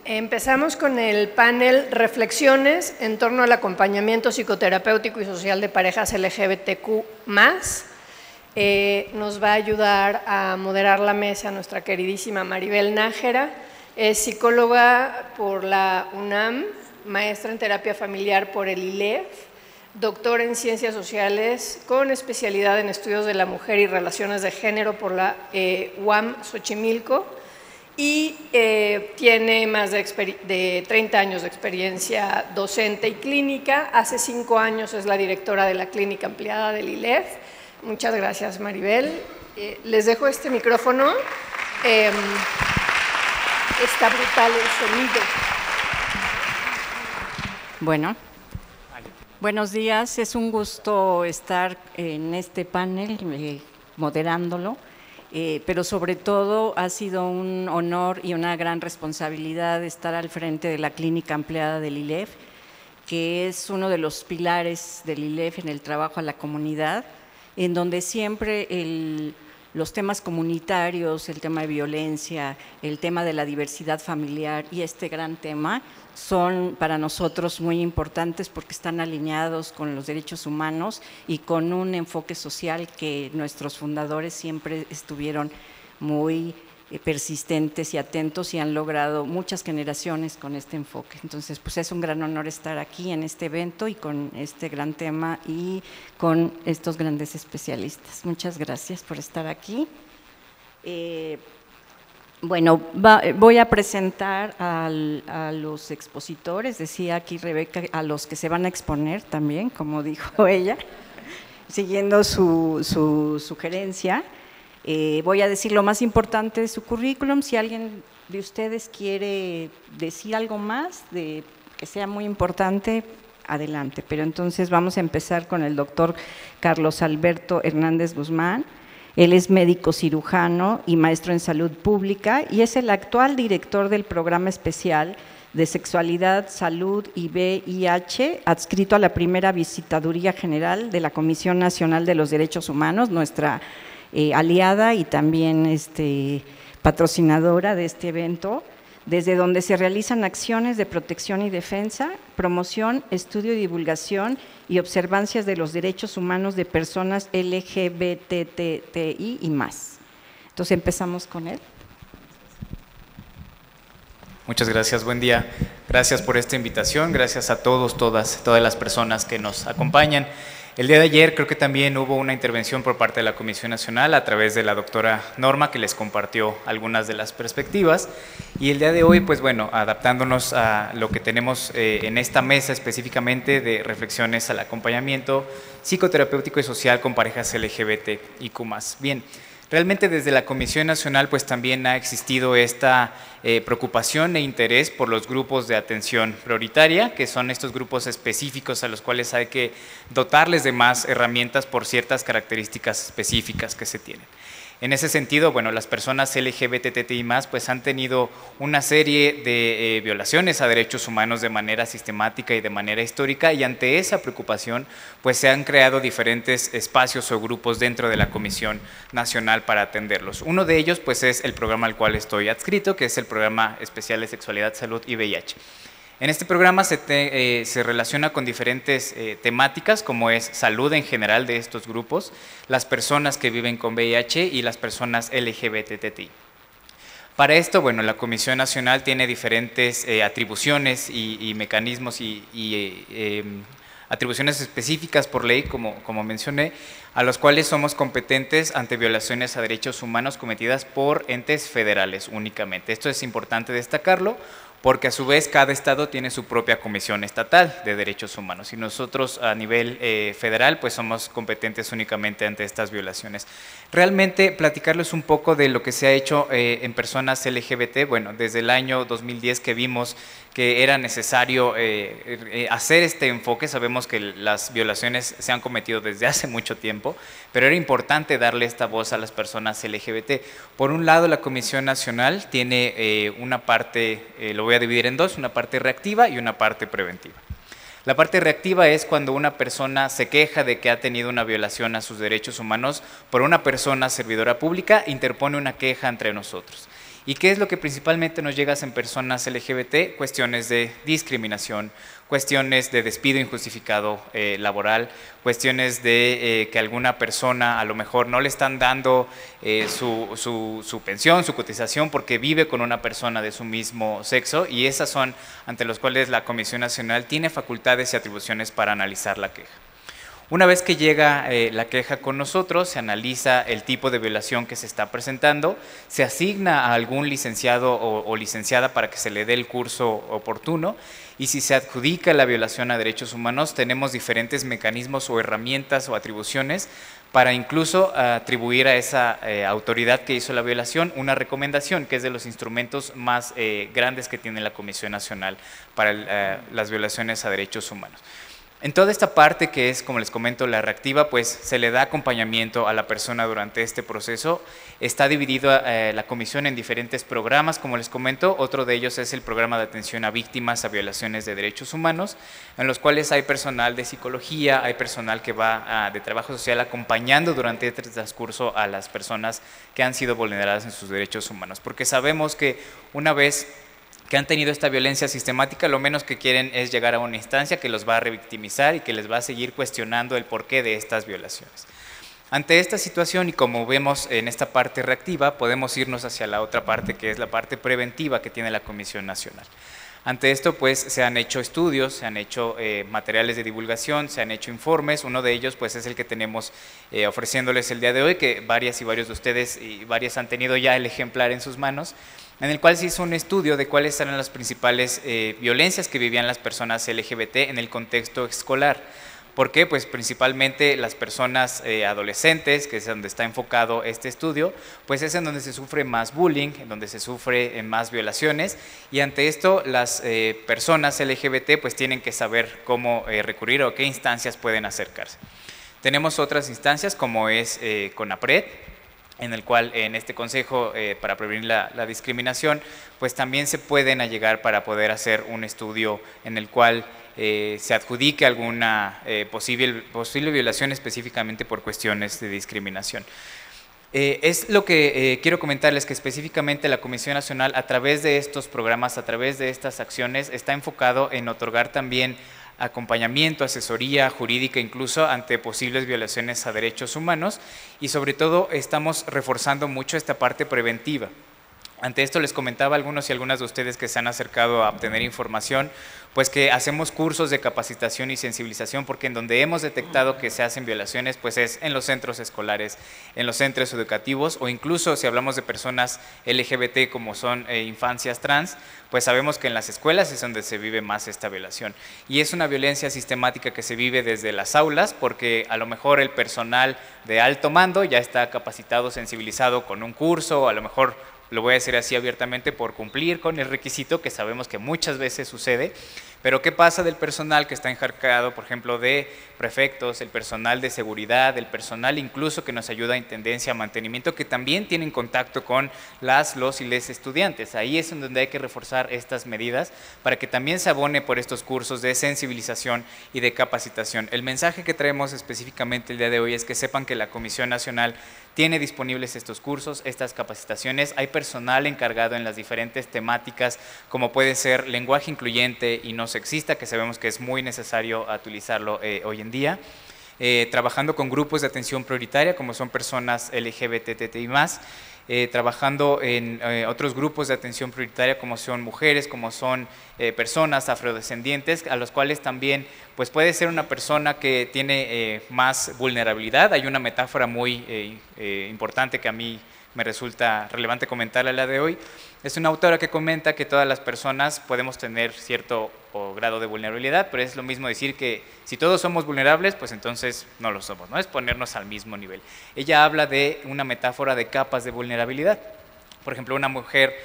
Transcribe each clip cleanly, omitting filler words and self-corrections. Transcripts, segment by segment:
Empezamos con el panel Reflexiones en torno al acompañamiento psicoterapéutico y social de parejas LGBTQ+. Nos va a ayudar a moderar la mesa nuestra queridísima Maribel Nájera. Es psicóloga por la UNAM, maestra en terapia familiar por el ILEF, doctora en ciencias sociales con especialidad en estudios de la mujer y relaciones de género por la UAM Xochimilco, y tiene más de 30 años de experiencia docente y clínica. Hace 5 años es la directora de la clínica ampliada del ILEF. Muchas gracias, Maribel. Les dejo este micrófono. Está brutal el sonido. Bueno, buenos días. Es un gusto estar en este panel moderándolo. Pero sobre todo ha sido un honor y una gran responsabilidad estar al frente de la clínica ampliada del ILEF, que es uno de los pilares del ILEF en el trabajo a la comunidad, en donde siempre los temas comunitarios, el tema de violencia, el tema de la diversidad familiar y este gran tema son para nosotros muy importantes porque están alineados con los derechos humanos y con un enfoque social que nuestros fundadores siempre estuvieron muy persistentes y atentos y han logrado muchas generaciones con este enfoque. Entonces, pues es un gran honor estar aquí en este evento y con este gran tema y con estos grandes especialistas. Muchas gracias por estar aquí. Bueno, voy a presentar a los expositores, decía aquí Rebeca, a los que se van a exponer también, como dijo ella, siguiendo su sugerencia. Voy a decir lo más importante de su currículum. Si alguien de ustedes quiere decir algo más que sea muy importante, adelante. Pero entonces vamos a empezar con el doctor Carlos Alberto Hernández Guzmán. Él es médico cirujano y maestro en salud pública y es el actual director del programa especial de sexualidad, salud y VIH, adscrito a la primera visitaduría general de la Comisión Nacional de los Derechos Humanos, nuestra aliada y también patrocinadora de este evento, desde donde se realizan acciones de protección y defensa, promoción, estudio y divulgación y observancias de los derechos humanos de personas LGBTTI y más. Entonces empezamos con él. Muchas gracias, buen día. Gracias por esta invitación, gracias a todas las personas que nos acompañan. El día de ayer creo que también hubo una intervención por parte de la Comisión Nacional a través de la doctora Norma, que les compartió algunas de las perspectivas, y el día de hoy, pues bueno, adaptándonos a lo que tenemos en esta mesa específicamente de reflexiones al acompañamiento psicoterapéutico y social con parejas LGBTIQ+. Bien, realmente desde la Comisión Nacional pues también ha existido esta preocupación e interés por los grupos de atención prioritaria, que son estos grupos específicos a los cuales hay que dotarles de más herramientas por ciertas características específicas que se tienen. En ese sentido, bueno, las personas LGBTTI+, pues han tenido una serie de violaciones a derechos humanos de manera sistemática y de manera histórica, y ante esa preocupación, pues se han creado diferentes espacios o grupos dentro de la Comisión Nacional para atenderlos. Uno de ellos, pues es el programa al cual estoy adscrito, que es el Programa Especial de Sexualidad, Salud y VIH. En este programa se relaciona con diferentes temáticas, como es salud en general de estos grupos, las personas que viven con VIH y las personas LGBTTI. Para esto, bueno, la Comisión Nacional tiene diferentes atribuciones y mecanismos y atribuciones específicas por ley, como mencioné, a los cuales somos competentes ante violaciones a derechos humanos cometidas por entes federales únicamente. Esto es importante destacarlo, porque a su vez cada estado tiene su propia comisión estatal de derechos humanos y nosotros a nivel federal pues somos competentes únicamente ante estas violaciones. Realmente platicarles un poco de lo que se ha hecho en personas LGBT, bueno, desde el año 2010 que vimos que era necesario hacer este enfoque. Sabemos que las violaciones se han cometido desde hace mucho tiempo, pero era importante darle esta voz a las personas LGBT. Por un lado, la Comisión Nacional tiene una parte, lo voy a dividir en dos, una parte reactiva y una parte preventiva. La parte reactiva es cuando una persona se queja de que ha tenido una violación a sus derechos humanos por una persona servidora pública, interpone una queja entre nosotros. ¿Y qué es lo que principalmente nos llega en personas LGBT? Cuestiones de discriminación, cuestiones de despido injustificado laboral, cuestiones de que alguna persona a lo mejor no le están dando su pensión, su cotización, porque vive con una persona de su mismo sexo, y esas son ante los cuales la Comisión Nacional tiene facultades y atribuciones para analizar la queja. Una vez que llega la queja con nosotros, se analiza el tipo de violación que se está presentando, se asigna a algún licenciado o licenciada para que se le dé el curso oportuno, y si se adjudica la violación a derechos humanos, tenemos diferentes mecanismos o herramientas o atribuciones para incluso atribuir a esa autoridad que hizo la violación una recomendación, que es de los instrumentos más grandes que tiene la Comisión Nacional para las violaciones a derechos humanos. En toda esta parte que es, como les comento, la reactiva, pues se le da acompañamiento a la persona durante este proceso. Está dividido la comisión en diferentes programas, como les comento. Otro de ellos es el programa de atención a víctimas a violaciones de derechos humanos, en los cuales hay personal de psicología, hay personal que va de trabajo social acompañando durante este transcurso a las personas que han sido vulneradas en sus derechos humanos. Porque sabemos que una vez que han tenido esta violencia sistemática, lo menos que quieren es llegar a una instancia que los va a revictimizar y que les va a seguir cuestionando el porqué de estas violaciones. Ante esta situación, y como vemos en esta parte reactiva, podemos irnos hacia la otra parte, que es la parte preventiva que tiene la Comisión Nacional. Ante esto, pues, se han hecho estudios, se han hecho materiales de divulgación, se han hecho informes. Uno de ellos, pues, es el que tenemos ofreciéndoles el día de hoy, que varias y varios de ustedes y varias han tenido ya el ejemplar en sus manos, en el cual se hizo un estudio de cuáles eran las principales violencias que vivían las personas LGBT en el contexto escolar. ¿Por qué? Pues principalmente las personas adolescentes, que es donde está enfocado este estudio, pues es en donde se sufre más bullying, en donde se sufre más violaciones, y ante esto las personas LGBT pues tienen que saber cómo recurrir o a qué instancias pueden acercarse. Tenemos otras instancias como es CONAPRED, en el cual en este consejo para prevenir la discriminación, pues también se pueden allegar para poder hacer un estudio en el cual se adjudique alguna posible violación específicamente por cuestiones de discriminación. Es lo que quiero comentarles, que específicamente la Comisión Nacional, a través de estos programas, a través de estas acciones, está enfocado en otorgar también acompañamiento, asesoría jurídica incluso ante posibles violaciones a derechos humanos, y sobre todo estamos reforzando mucho esta parte preventiva. Ante esto les comentaba a algunos y algunas de ustedes que se han acercado a obtener información, pues que hacemos cursos de capacitación y sensibilización, porque en donde hemos detectado que se hacen violaciones, pues es en los centros escolares, en los centros educativos, o incluso si hablamos de personas LGBT como son infancias trans, pues sabemos que en las escuelas es donde se vive más esta violación. Y es una violencia sistemática que se vive desde las aulas, porque a lo mejor el personal de alto mando ya está capacitado, sensibilizado con un curso, o a lo mejor, lo voy a decir así abiertamente, por cumplir con el requisito, que sabemos que muchas veces sucede. Pero ¿qué pasa del personal que está encargado, por ejemplo, de prefectos, el personal de seguridad, el personal incluso que nos ayuda a intendencia, mantenimiento, que también tienen contacto con los y les estudiantes? Ahí es en donde hay que reforzar estas medidas para que también se abone por estos cursos de sensibilización y de capacitación. El mensaje que traemos específicamente el día de hoy es que sepan que la Comisión Nacional tiene disponibles estos cursos, estas capacitaciones. Hay personal encargado en las diferentes temáticas, como puede ser lenguaje incluyente y no sexista, que sabemos que es muy necesario utilizarlo hoy en día. Trabajando con grupos de atención prioritaria, como son personas LGBTTI+, trabajando en otros grupos de atención prioritaria, como son mujeres, como son personas afrodescendientes, a los cuales también pues puede ser una persona que tiene más vulnerabilidad. Hay una metáfora muy importante que a mí me resulta relevante comentarla la de hoy. Es una autora que comenta que todas las personas podemos tener cierto grado de vulnerabilidad, pero es lo mismo decir que si todos somos vulnerables, pues entonces no lo somos, ¿no? Es ponernos al mismo nivel. Ella habla de una metáfora de capas de vulnerabilidad. Por ejemplo, una mujer,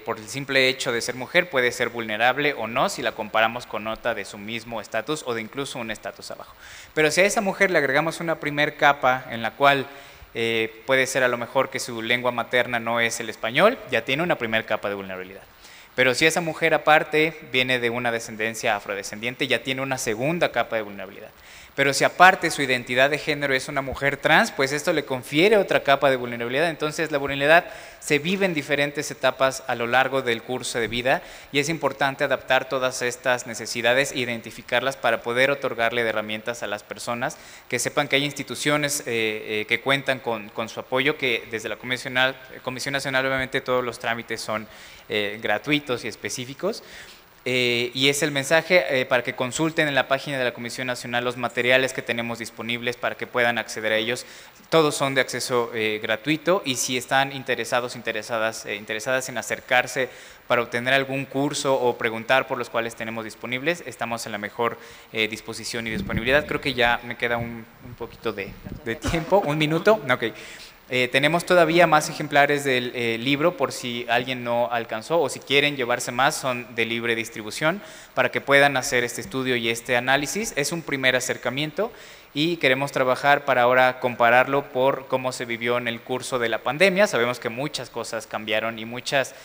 por el simple hecho de ser mujer, puede ser vulnerable o no si la comparamos con otra de su mismo estatus o de incluso un estatus abajo. Pero si a esa mujer le agregamos una primer capa en la cual puede ser a lo mejor que su lengua materna no es el español, ya tiene una primera capa de vulnerabilidad. Pero si esa mujer aparte viene de una descendencia afrodescendiente, ya tiene una segunda capa de vulnerabilidad. Pero si aparte su identidad de género es una mujer trans, pues esto le confiere otra capa de vulnerabilidad. Entonces la vulnerabilidad se vive en diferentes etapas a lo largo del curso de vida y es importante adaptar todas estas necesidades e identificarlas para poder otorgarle herramientas a las personas, que sepan que hay instituciones que cuentan con su apoyo, que desde la Comisión Nacional obviamente todos los trámites son gratuitos y específicos. Y es el mensaje para que consulten en la página de la Comisión Nacional los materiales que tenemos disponibles para que puedan acceder a ellos. Todos son de acceso gratuito y si están interesadas en acercarse para obtener algún curso o preguntar por los cuales tenemos disponibles, estamos en la mejor disposición y disponibilidad. Creo que ya me queda un poquito de tiempo, un minuto. Okay. Tenemos todavía más ejemplares del libro por si alguien no alcanzó o si quieren llevarse más, son de libre distribución para que puedan hacer este estudio y este análisis. Es un primer acercamiento y queremos trabajar para ahora compararlo por cómo se vivió en el curso de la pandemia. Sabemos que muchas cosas cambiaron y muchas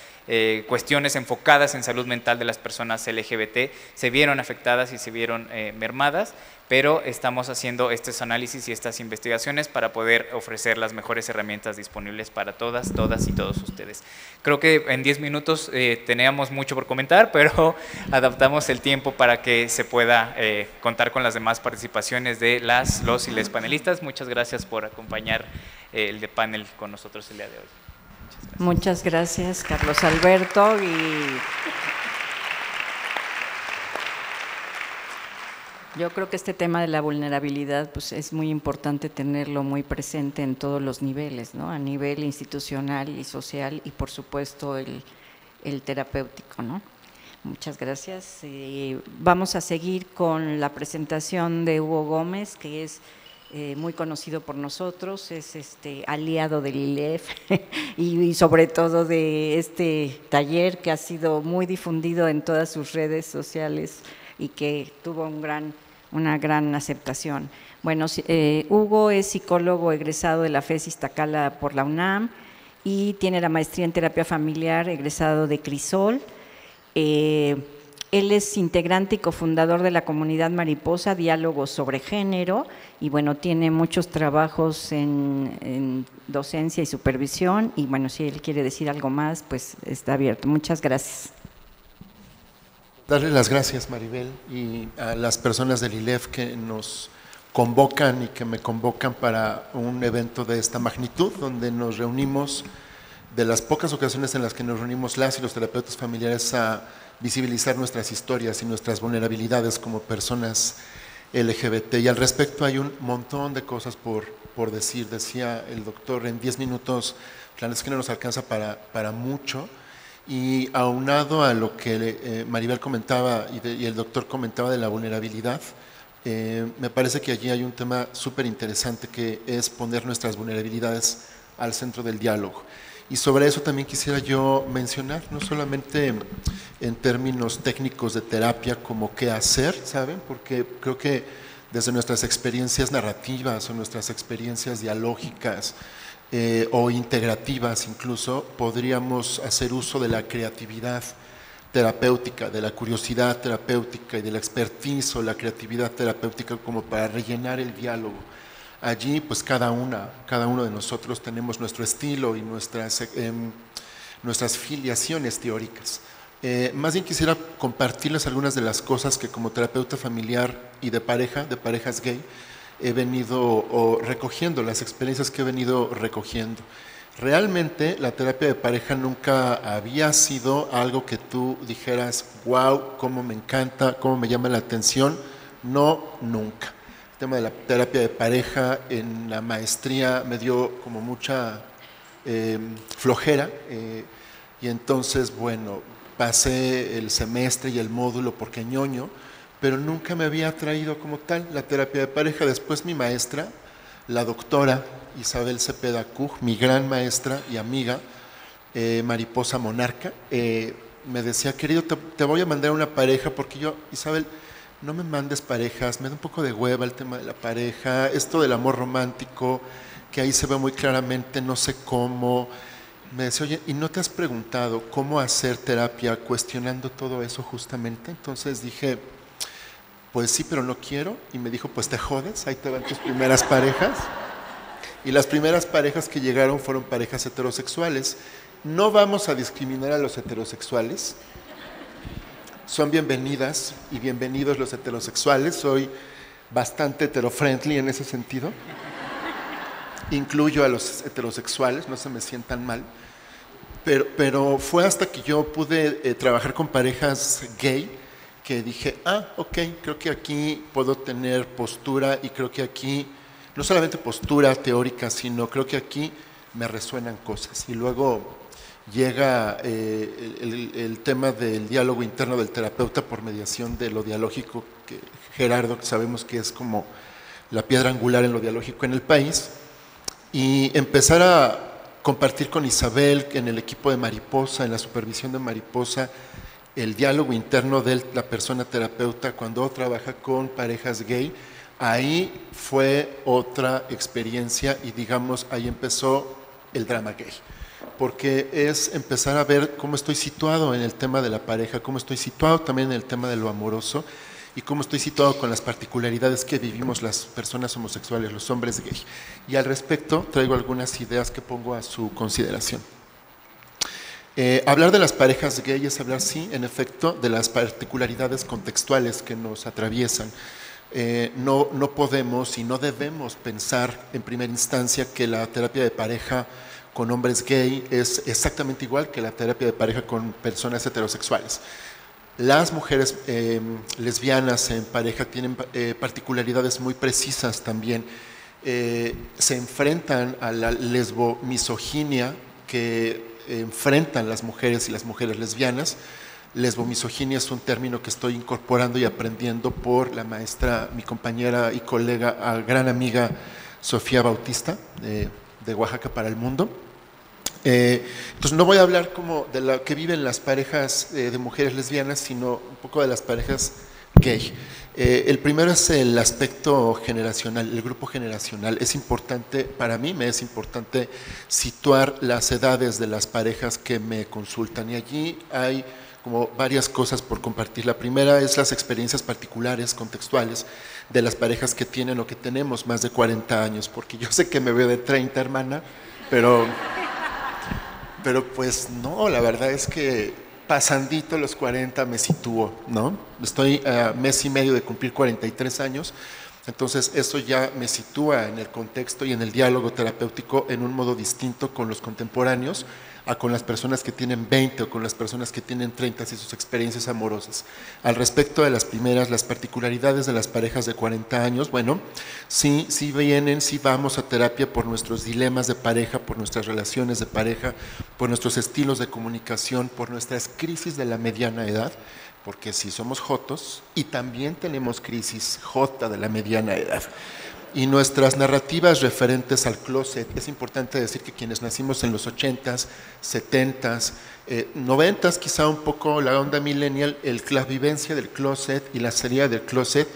cuestiones enfocadas en salud mental de las personas LGBT se vieron afectadas y se vieron mermadas, pero estamos haciendo estos análisis y estas investigaciones para poder ofrecer las mejores herramientas disponibles para todas y todos ustedes. Creo que en 10 minutos teníamos mucho por comentar, pero adaptamos el tiempo para que se pueda contar con las demás participaciones de los y les panelistas. Muchas gracias por acompañar el de panel con nosotros el día de hoy. Muchas gracias, Carlos Alberto. Y yo creo que este tema de la vulnerabilidad pues, es muy importante tenerlo muy presente en todos los niveles, ¿no? A nivel institucional y social y por supuesto el terapéutico, ¿no? Muchas gracias. Vamos a seguir con la presentación de Hugo Gómez, que es muy conocido por nosotros, es aliado del ILEF y sobre todo de este taller que ha sido muy difundido en todas sus redes sociales y que tuvo una gran aceptación. Bueno, Hugo es psicólogo egresado de la FES Iztacala por la UNAM y tiene la maestría en terapia familiar egresado de Crisol. Él es integrante y cofundador de la comunidad Mariposa, Diálogos sobre Género, y bueno, tiene muchos trabajos en docencia y supervisión, y bueno, si él quiere decir algo más, pues está abierto. Muchas gracias. Darle las gracias, Maribel, y a las personas del ILEF que nos convocan y que me convocan para un evento de esta magnitud, donde nos reunimos, de las pocas ocasiones en las que nos reunimos las y los terapeutas familiares a visibilizar nuestras historias y nuestras vulnerabilidades como personas LGBT. Y al respecto hay un montón de cosas por decir. Decía el doctor, en 10 minutos, claro, es que no nos alcanza para mucho. Y aunado a lo que Maribel comentaba y el doctor comentaba de la vulnerabilidad, me parece que allí hay un tema súper interesante que es poner nuestras vulnerabilidades al centro del diálogo. Y sobre eso también quisiera yo mencionar, no solamente en términos técnicos de terapia como qué hacer, ¿saben? Porque creo que desde nuestras experiencias narrativas o nuestras experiencias dialógicas o integrativas incluso, podríamos hacer uso de la creatividad terapéutica, de la curiosidad terapéutica y de la expertise o la creatividad terapéutica como para rellenar el diálogo. Allí, pues cada uno de nosotros tenemos nuestro estilo y nuestras filiaciones teóricas. Más bien quisiera compartirles algunas de las cosas que como terapeuta familiar y de parejas gay, he venido recogiendo, las experiencias que he venido recogiendo. Realmente la terapia de pareja nunca había sido algo que tú dijeras, wow, cómo me encanta, cómo me llama la atención. No, nunca. El tema de la terapia de pareja en la maestría me dio como mucha flojera y entonces, bueno, pasé el semestre y el módulo porque ñoño, pero nunca me había traído como tal la terapia de pareja. Después mi maestra, la doctora Isabel Cepeda Cuj, mi gran maestra y amiga, mariposa monarca, me decía, querido, te voy a mandar una pareja porque yo, Isabel, no me mandes parejas, me da un poco de hueva el tema de la pareja, esto del amor romántico, que ahí se ve muy claramente, no sé cómo, me decía, oye, ¿y no te has preguntado cómo hacer terapia cuestionando todo eso justamente? Entonces dije, pues sí, pero no quiero. Y me dijo, pues te jodes, ahí te van tus primeras parejas. Y las primeras parejas que llegaron fueron parejas heterosexuales. No vamos a discriminar a los heterosexuales. Son bienvenidas y bienvenidos los heterosexuales. Soy bastante heterofriendly en ese sentido. Incluyo a los heterosexuales, no se me sientan mal. Pero fue hasta que yo pude trabajar con parejas gay que dije, ok, creo que aquí puedo tener postura y creo que aquí, no solamente postura teórica, sino creo que aquí me resuenan cosas. Y luego llega el tema del diálogo interno del terapeuta por mediación de lo dialógico, que Gerardo, que sabemos que es como la piedra angular en lo dialógico en el país, y empezar a compartir con Isabel en el equipo de Mariposa, en la supervisión de Mariposa, el diálogo interno de la persona terapeuta cuando trabaja con parejas gay. Ahí fue otra experiencia y digamos, ahí empezó el drama gay, porque es empezar a ver cómo estoy situado en el tema de la pareja, cómo estoy situado también en el tema de lo amoroso y cómo estoy situado con las particularidades que vivimos las personas homosexuales, los hombres gay. Y al respecto traigo algunas ideas que pongo a su consideración. Hablar de las parejas gay es hablar, sí, en efecto, de las particularidades contextuales que nos atraviesan. No podemos y no debemos pensar en primera instancia que la terapia de pareja con hombres gay es exactamente igual que la terapia de pareja con personas heterosexuales. Las mujeres lesbianas en pareja tienen particularidades muy precisas también. Se enfrentan a la lesbomisoginia que enfrentan las mujeres y las mujeres lesbianas. Lesbomisoginia es un término que estoy incorporando y aprendiendo por la maestra, mi compañera y colega, gran amiga Sofía Bautista, de Oaxaca para el Mundo. Entonces no voy a hablar como de lo que viven las parejas de mujeres lesbianas, sino un poco de las parejas gay. El primero es el aspecto generacional, el grupo generacional. Es importante, para mí me es importante situar las edades de las parejas que me consultan, y allí hay como varias cosas por compartir. La primera es las experiencias particulares, contextuales, de las parejas que tienen o que tenemos más de 40 años, porque yo sé que me veo de 30, hermana, pero pues no, la verdad es que pasandito los 40 me sitúo, ¿no? Estoy a mes y medio de cumplir 43 años, entonces eso ya me sitúa en el contexto y en el diálogo terapéutico en un modo distinto con los contemporáneos a con las personas que tienen 20 o con las personas que tienen 30 y sus experiencias amorosas. Al respecto de las primeras, las particularidades de las parejas de 40 años, bueno, sí vienen, sí vamos a terapia por nuestros dilemas de pareja, por nuestras relaciones de pareja, por nuestros estilos de comunicación, por nuestras crisis de la mediana edad, porque sí somos jotos y también tenemos crisis jota de la mediana edad. Y nuestras narrativas referentes al closet, es importante decir que quienes nacimos en los 80s, 70s, 90s, quizá un poco la onda millennial, la vivencia del closet y la salida del closet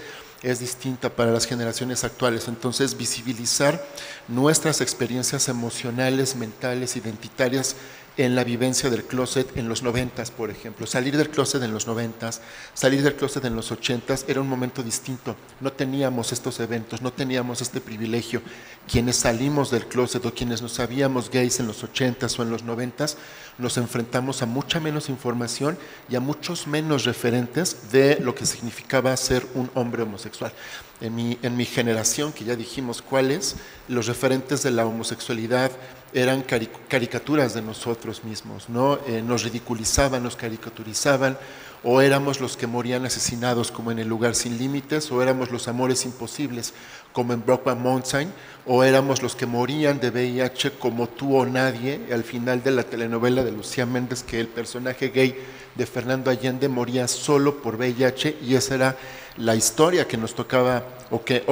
es distinta para las generaciones actuales. Entonces, visibilizar nuestras experiencias emocionales, mentales, identitarias en la vivencia del closet en los 90s, por ejemplo. Salir del closet en los 90s, salir del closet en los 80s era un momento distinto. No teníamos estos eventos, no teníamos este privilegio. Quienes salimos del closet o quienes nos sabíamos gays en los 80s o en los 90s, nos enfrentamos a mucha menos información y a muchos menos referentes de lo que significaba ser un hombre homosexual. En mi generación, que ya dijimos cuáles, los referentes de la homosexualidad eran caricaturas de nosotros mismos, ¿no? Nos ridiculizaban, nos caricaturizaban, o éramos los que morían asesinados como en El lugar sin límites, o éramos los amores imposibles como en Brokeback Mountain, o éramos los que morían de VIH como Tú o Nadie, al final de la telenovela de Lucía Méndez, que el personaje gay de Fernando Allende moría solo por VIH, y esa era la historia que nos tocaba o que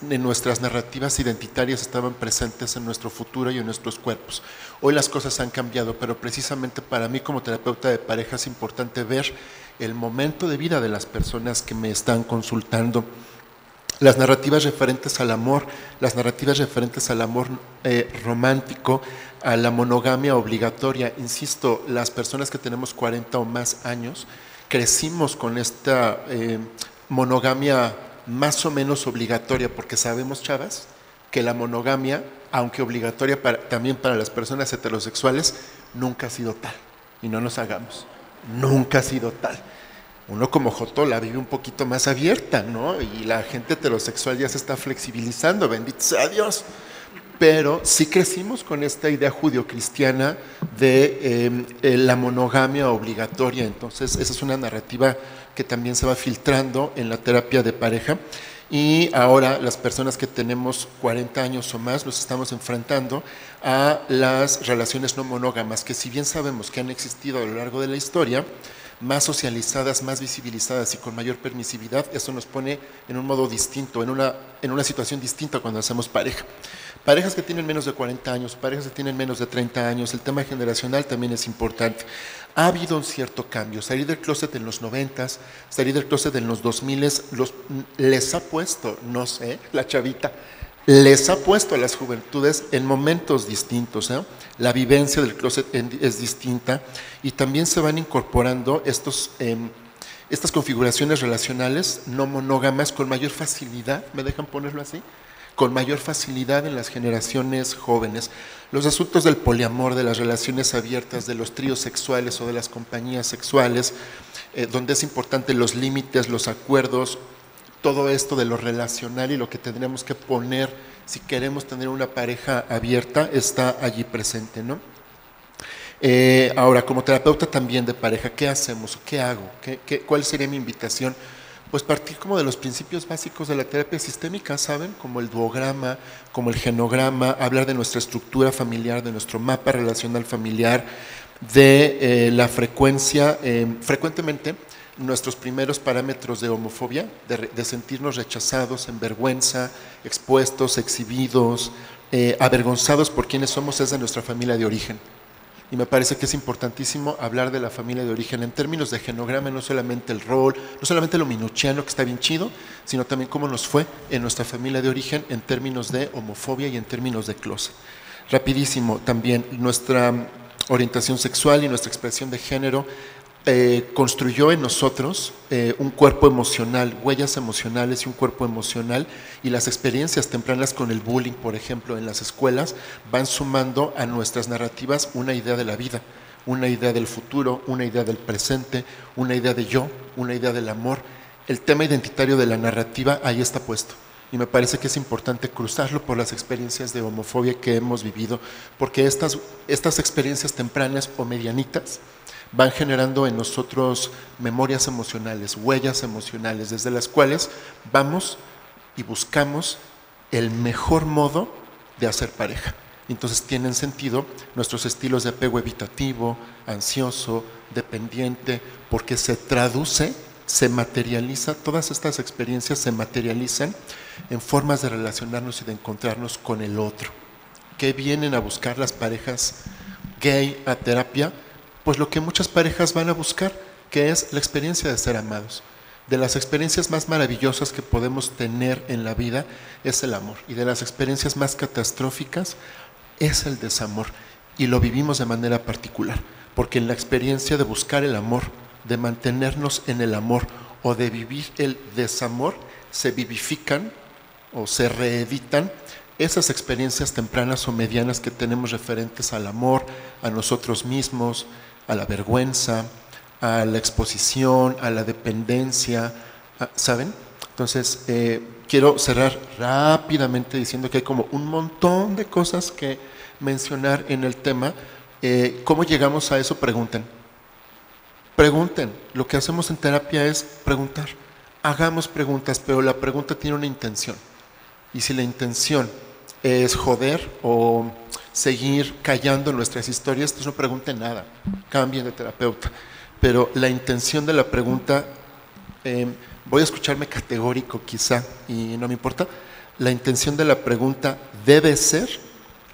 en nuestras narrativas identitarias estaban presentes en nuestro futuro y en nuestros cuerpos. Hoy las cosas han cambiado, pero precisamente para mí como terapeuta de pareja es importante ver el momento de vida de las personas que me están consultando. las narrativas referentes al amor, las narrativas referentes al amor romántico, a la monogamia obligatoria. Insisto, las personas que tenemos 40 o más años crecimos con esta monogamia más o menos obligatoria, porque sabemos, chavas, que la monogamia, aunque obligatoria también para las personas heterosexuales, nunca ha sido tal. Y no nos hagamos, nunca ha sido tal. Uno como joto la vive un poquito más abierta, ¿no? Y la gente heterosexual ya se está flexibilizando, bendito sea Dios. Pero sí crecimos con esta idea judio-cristiana de la monogamia obligatoria. Entonces, esa es una narrativa que también se va filtrando en la terapia de pareja. Y ahora las personas que tenemos 40 años o más nos estamos enfrentando a las relaciones no monógamas, que si bien sabemos que han existido a lo largo de la historia, más socializadas, más visibilizadas y con mayor permisividad, eso nos pone en un modo distinto, en una situación distinta cuando hacemos pareja. Parejas que tienen menos de 40 años, parejas que tienen menos de 30 años, el tema generacional también es importante. Ha habido un cierto cambio. Salir del closet en los 90s, salir del closet en los 2000s, les ha puesto, no sé, la chavita, les ha puesto a las juventudes en momentos distintos, ¿eh? La vivencia del closet es distinta y también se van incorporando estas configuraciones relacionales no monógamas con mayor facilidad, ¿me dejan ponerlo así? Con mayor facilidad en las generaciones jóvenes. Los asuntos del poliamor, de las relaciones abiertas, de los tríos sexuales o de las compañías sexuales, donde es importante los límites, los acuerdos, todo esto de lo relacional y lo que tendremos que poner si queremos tener una pareja abierta, está allí presente, ¿no? Ahora, como terapeuta también de pareja, ¿qué hacemos? ¿Qué hago? ¿Cuál sería mi invitación? Pues partir como de los principios básicos de la terapia sistémica, ¿saben? Como el duograma, como el genograma, hablar de nuestra estructura familiar, de nuestro mapa relacional familiar, de la frecuencia, frecuentemente nuestros primeros parámetros de homofobia, de sentirnos rechazados, en vergüenza, expuestos, exhibidos, avergonzados por quienes somos, es de nuestra familia de origen. Y me parece que es importantísimo hablar de la familia de origen en términos de genograma, no solamente el rol, no solamente lo minuchiano, que está bien chido, sino también cómo nos fue en nuestra familia de origen en términos de homofobia y en términos de closet. Rapidísimo, también nuestra orientación sexual y nuestra expresión de género construyó en nosotros un cuerpo emocional, huellas emocionales y un cuerpo emocional, y las experiencias tempranas con el bullying, por ejemplo, en las escuelas, van sumando a nuestras narrativas una idea de la vida, una idea del futuro, una idea del presente, una idea de yo, una idea del amor. El tema identitario de la narrativa ahí está puesto. Y me parece que es importante cruzarlo por las experiencias de homofobia que hemos vivido, porque estas experiencias tempranas o medianitas van generando en nosotros memorias emocionales, huellas emocionales, desde las cuales vamos y buscamos el mejor modo de hacer pareja. Entonces tienen sentido nuestros estilos de apego evitativo, ansioso, dependiente, porque se traduce, se materializa, todas estas experiencias se materializan en formas de relacionarnos y de encontrarnos con el otro. ¿Qué vienen a buscar las parejas gay a terapia? Pues lo que muchas parejas van a buscar, que es la experiencia de ser amados. De las experiencias más maravillosas que podemos tener en la vida es el amor, y de las experiencias más catastróficas es el desamor, y lo vivimos de manera particular, porque en la experiencia de buscar el amor, de mantenernos en el amor o de vivir el desamor, se vivifican o se reeditan esas experiencias tempranas o medianas que tenemos referentes al amor, a nosotros mismos, a la vergüenza, a la exposición, a la dependencia, ¿saben? Entonces, quiero cerrar rápidamente diciendo que hay como un montón de cosas que mencionar en el tema. ¿Cómo llegamos a eso? Pregunten. Pregunten. Lo que hacemos en terapia es preguntar. Hagamos preguntas, pero la pregunta tiene una intención. Y si la intención es joder o seguir callando nuestras historias, pues no pregunten nada, cambien de terapeuta. Pero la intención de la pregunta, voy a escucharme categórico quizá y no me importa, la intención de la pregunta debe ser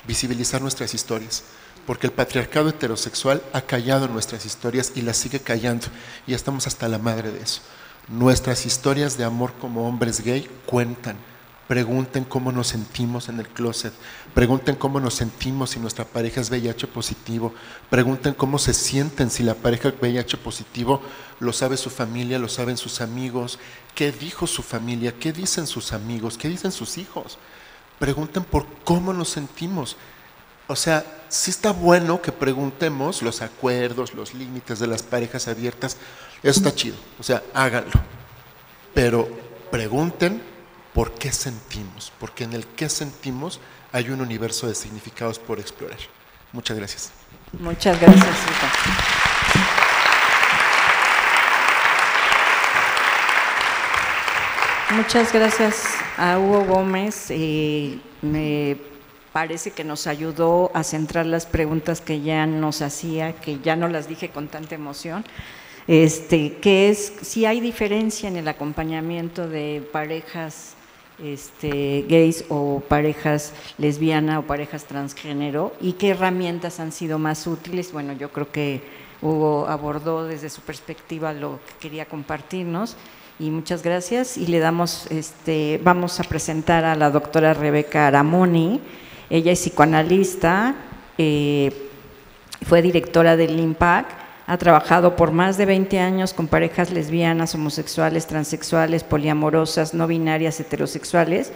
visibilizar nuestras historias, porque el patriarcado heterosexual ha callado nuestras historias y las sigue callando, y estamos hasta la madre de eso. Nuestras historias de amor como hombres gay cuentan. Pregunten cómo nos sentimos en el closet, pregunten cómo nos sentimos si nuestra pareja es VIH positivo, pregunten cómo se sienten si la pareja es VIH positivo lo sabe su familia, lo saben sus amigos, qué dijo su familia, qué dicen sus amigos, qué dicen sus hijos. Pregunten por cómo nos sentimos. O sea, sí está bueno que preguntemos los acuerdos, los límites de las parejas abiertas, eso está chido, o sea, háganlo, pero pregunten ¿por qué sentimos? Porque en el qué sentimos hay un universo de significados por explorar. Muchas gracias. Muchas gracias, Rita. Muchas gracias a Hugo Gómez. Me parece que nos ayudó a centrar las preguntas que ya nos hacía, que ya no las dije con tanta emoción. Que es si hay diferencia en el acompañamiento de parejas gays o parejas lesbianas o parejas transgénero y qué herramientas han sido más útiles. Bueno, yo creo que Hugo abordó desde su perspectiva lo que quería compartirnos y muchas gracias. Y le damos, vamos a presentar a la doctora Rebeca Aramoni. Ella es psicoanalista, fue directora del IMPAC. Ha trabajado por más de 20 años con parejas lesbianas, homosexuales, transexuales, poliamorosas, no binarias, heterosexuales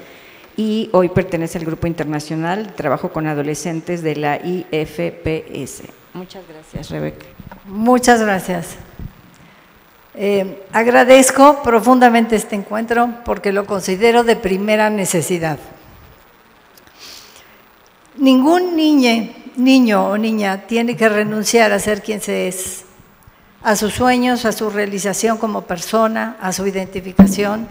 y hoy pertenece al Grupo Internacional de Trabajo con Adolescentes de la IFPS. Muchas gracias, Rebeca. Muchas gracias. Agradezco profundamente este encuentro porque lo considero de primera necesidad. Ningún niño o niña tiene que renunciar a ser quien se es, a sus sueños, a su realización como persona, a su identificación,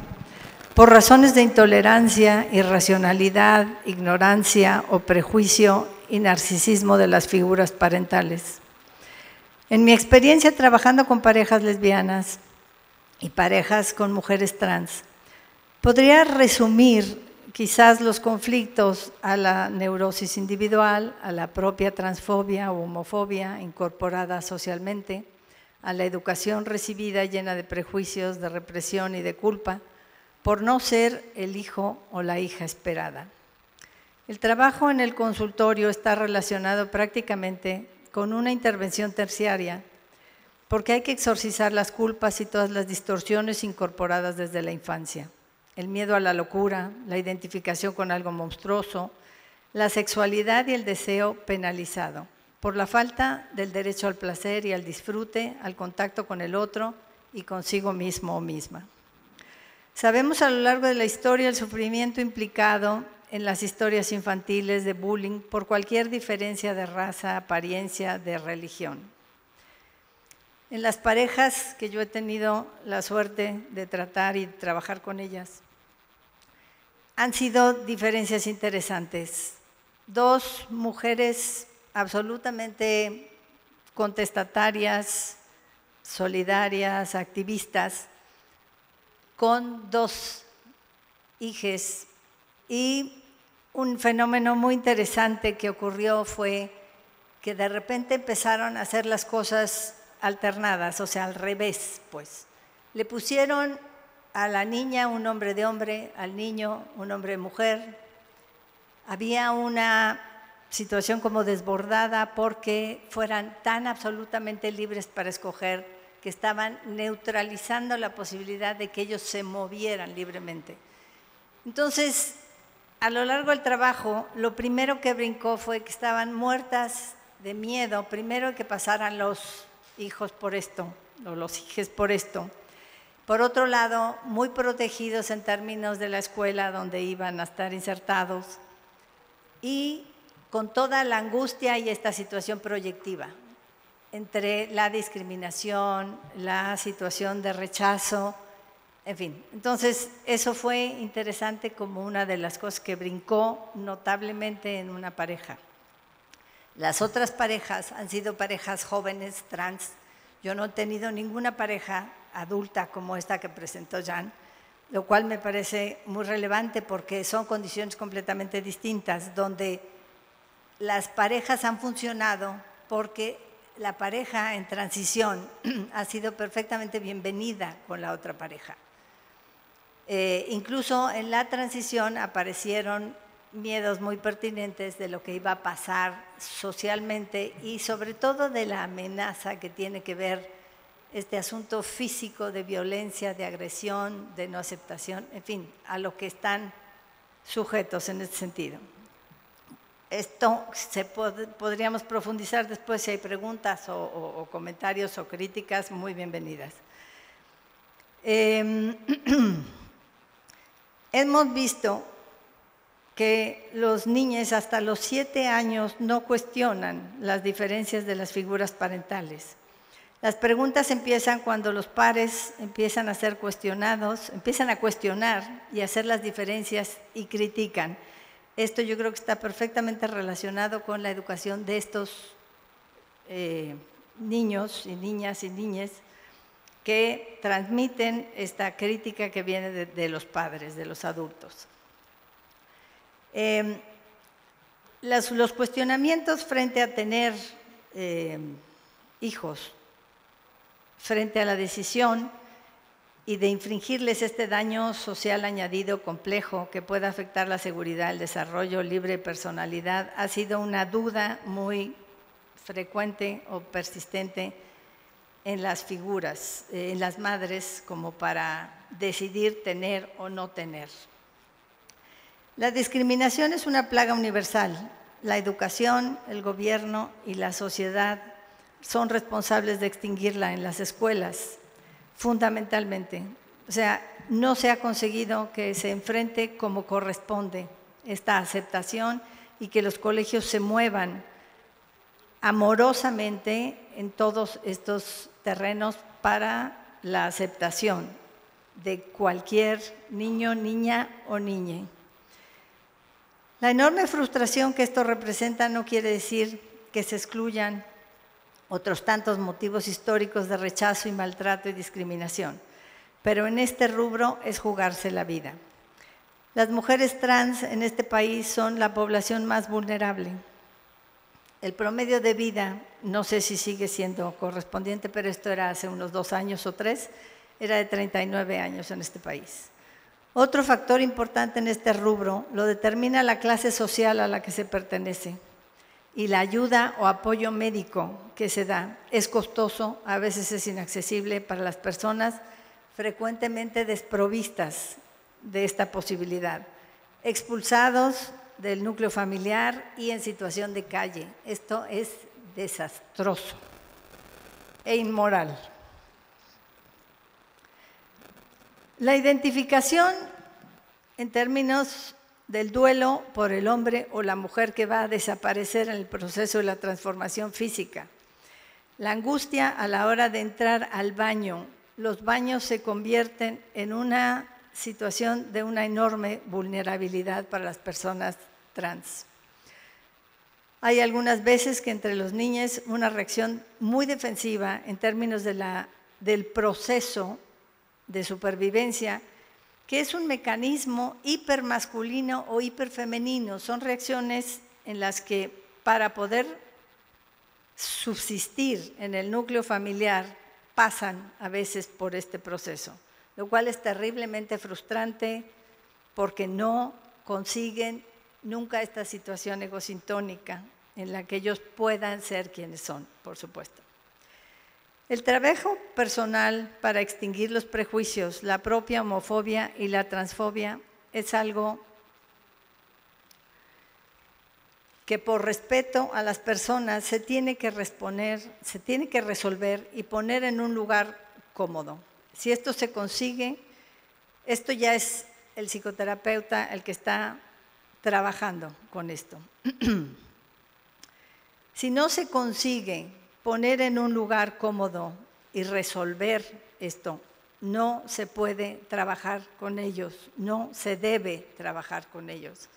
por razones de intolerancia, irracionalidad, ignorancia o prejuicio y narcisismo de las figuras parentales. En mi experiencia trabajando con parejas lesbianas y parejas con mujeres trans, podría resumir quizás los conflictos a la neurosis individual, a la propia transfobia o homofobia incorporada socialmente, a la educación recibida llena de prejuicios, de represión y de culpa, por no ser el hijo o la hija esperada. El trabajo en el consultorio está relacionado prácticamente con una intervención terciaria, porque hay que exorcizar las culpas y todas las distorsiones incorporadas desde la infancia. El miedo a la locura, la identificación con algo monstruoso, la sexualidad y el deseo penalizado, por la falta del derecho al placer y al disfrute, al contacto con el otro y consigo mismo o misma. Sabemos a lo largo de la historia el sufrimiento implicado en las historias infantiles de bullying por cualquier diferencia de raza, apariencia, de religión. En las parejas que yo he tenido la suerte de tratar y trabajar con ellas, han sido diferencias interesantes. Dos mujeres absolutamente contestatarias, solidarias, activistas, con dos hijes. Y un fenómeno muy interesante que ocurrió fue que de repente empezaron a hacer las cosas alternadas, o sea, al revés, pues. Le pusieron a la niña un nombre de hombre, al niño un nombre de mujer. Había una situación como desbordada porque fueran tan absolutamente libres para escoger que estaban neutralizando la posibilidad de que ellos se movieran libremente. Entonces, a lo largo del trabajo, lo primero que brincó fue que estaban muertas de miedo, primero que pasaran los hijos por esto, o los hijes por esto. Por otro lado, muy protegidos en términos de la escuela donde iban a estar insertados y con toda la angustia y esta situación proyectiva entre la discriminación, la situación de rechazo, en fin. Entonces, eso fue interesante como una de las cosas que brincó notablemente en una pareja. Las otras parejas han sido parejas jóvenes, trans. Yo no he tenido ninguna pareja adulta como esta que presentó Jan, lo cual me parece muy relevante porque son condiciones completamente distintas, donde las parejas han funcionado porque la pareja en transición ha sido perfectamente bienvenida con la otra pareja. Incluso en la transición aparecieron miedos muy pertinentes de lo que iba a pasar socialmente y sobre todo de la amenaza que tiene que ver este asunto físico de violencia, de agresión, de no aceptación, en fin, a lo que están sujetos en este sentido. Esto podríamos profundizar después si hay preguntas o comentarios o críticas, muy bienvenidas. Hemos visto que los niños hasta los 7 años no cuestionan las diferencias de las figuras parentales. Las preguntas empiezan cuando los pares empiezan a ser cuestionados, empiezan a cuestionar y a hacer las diferencias y critican. Esto yo creo que está perfectamente relacionado con la educación de estos niños y niñas y niñas que transmiten esta crítica que viene de los padres, de los adultos. Los cuestionamientos frente a tener hijos, frente a la decisión y de infringirles este daño social añadido complejo que puede afectar la seguridad, el desarrollo, libre personalidad, ha sido una duda muy frecuente o persistente en las figuras, en las madres, como para decidir tener o no tener. La discriminación es una plaga universal. La educación, el gobierno y la sociedad son responsables de extinguirla en las escuelas, fundamentalmente. O sea, no se ha conseguido que se enfrente como corresponde esta aceptación y que los colegios se muevan amorosamente en todos estos terrenos para la aceptación de cualquier niño, niña o niñe. La enorme frustración que esto representa no quiere decir que se excluyan otros tantos motivos históricos de rechazo y maltrato y discriminación, pero en este rubro es jugarse la vida. Las mujeres trans en este país son la población más vulnerable. El promedio de vida, no sé si sigue siendo correspondiente, pero esto era hace unos 2 años o 3, era de 39 años en este país. Otro factor importante en este rubro lo determina la clase social a la que se pertenece y la ayuda o apoyo médico que se da. Es costoso, a veces es inaccesible para las personas frecuentemente desprovistas de esta posibilidad, expulsados del núcleo familiar y en situación de calle. Esto es desastroso e inmoral. La identificación en términos del duelo por el hombre o la mujer que va a desaparecer en el proceso de la transformación física. La angustia a la hora de entrar al baño. Los baños se convierten en una situación de una enorme vulnerabilidad para las personas trans. Hay algunas veces que entre los niños una reacción muy defensiva en términos del proceso de supervivencia, que es un mecanismo hipermasculino o hiperfemenino. Son reacciones en las que para poder subsistir en el núcleo familiar pasan a veces por este proceso, lo cual es terriblemente frustrante porque no consiguen nunca esta situación egosintónica en la que ellos puedan ser quienes son, por supuesto. El trabajo personal para extinguir los prejuicios, la propia homofobia y la transfobia es algo que por respeto a las personas se tiene que resolver y poner en un lugar cómodo. Si esto se consigue, esto ya es el psicoterapeuta el que está trabajando con esto. Si no se consigue poner en un lugar cómodo y resolver esto, no se puede trabajar con ellos, no se debe trabajar con ellos.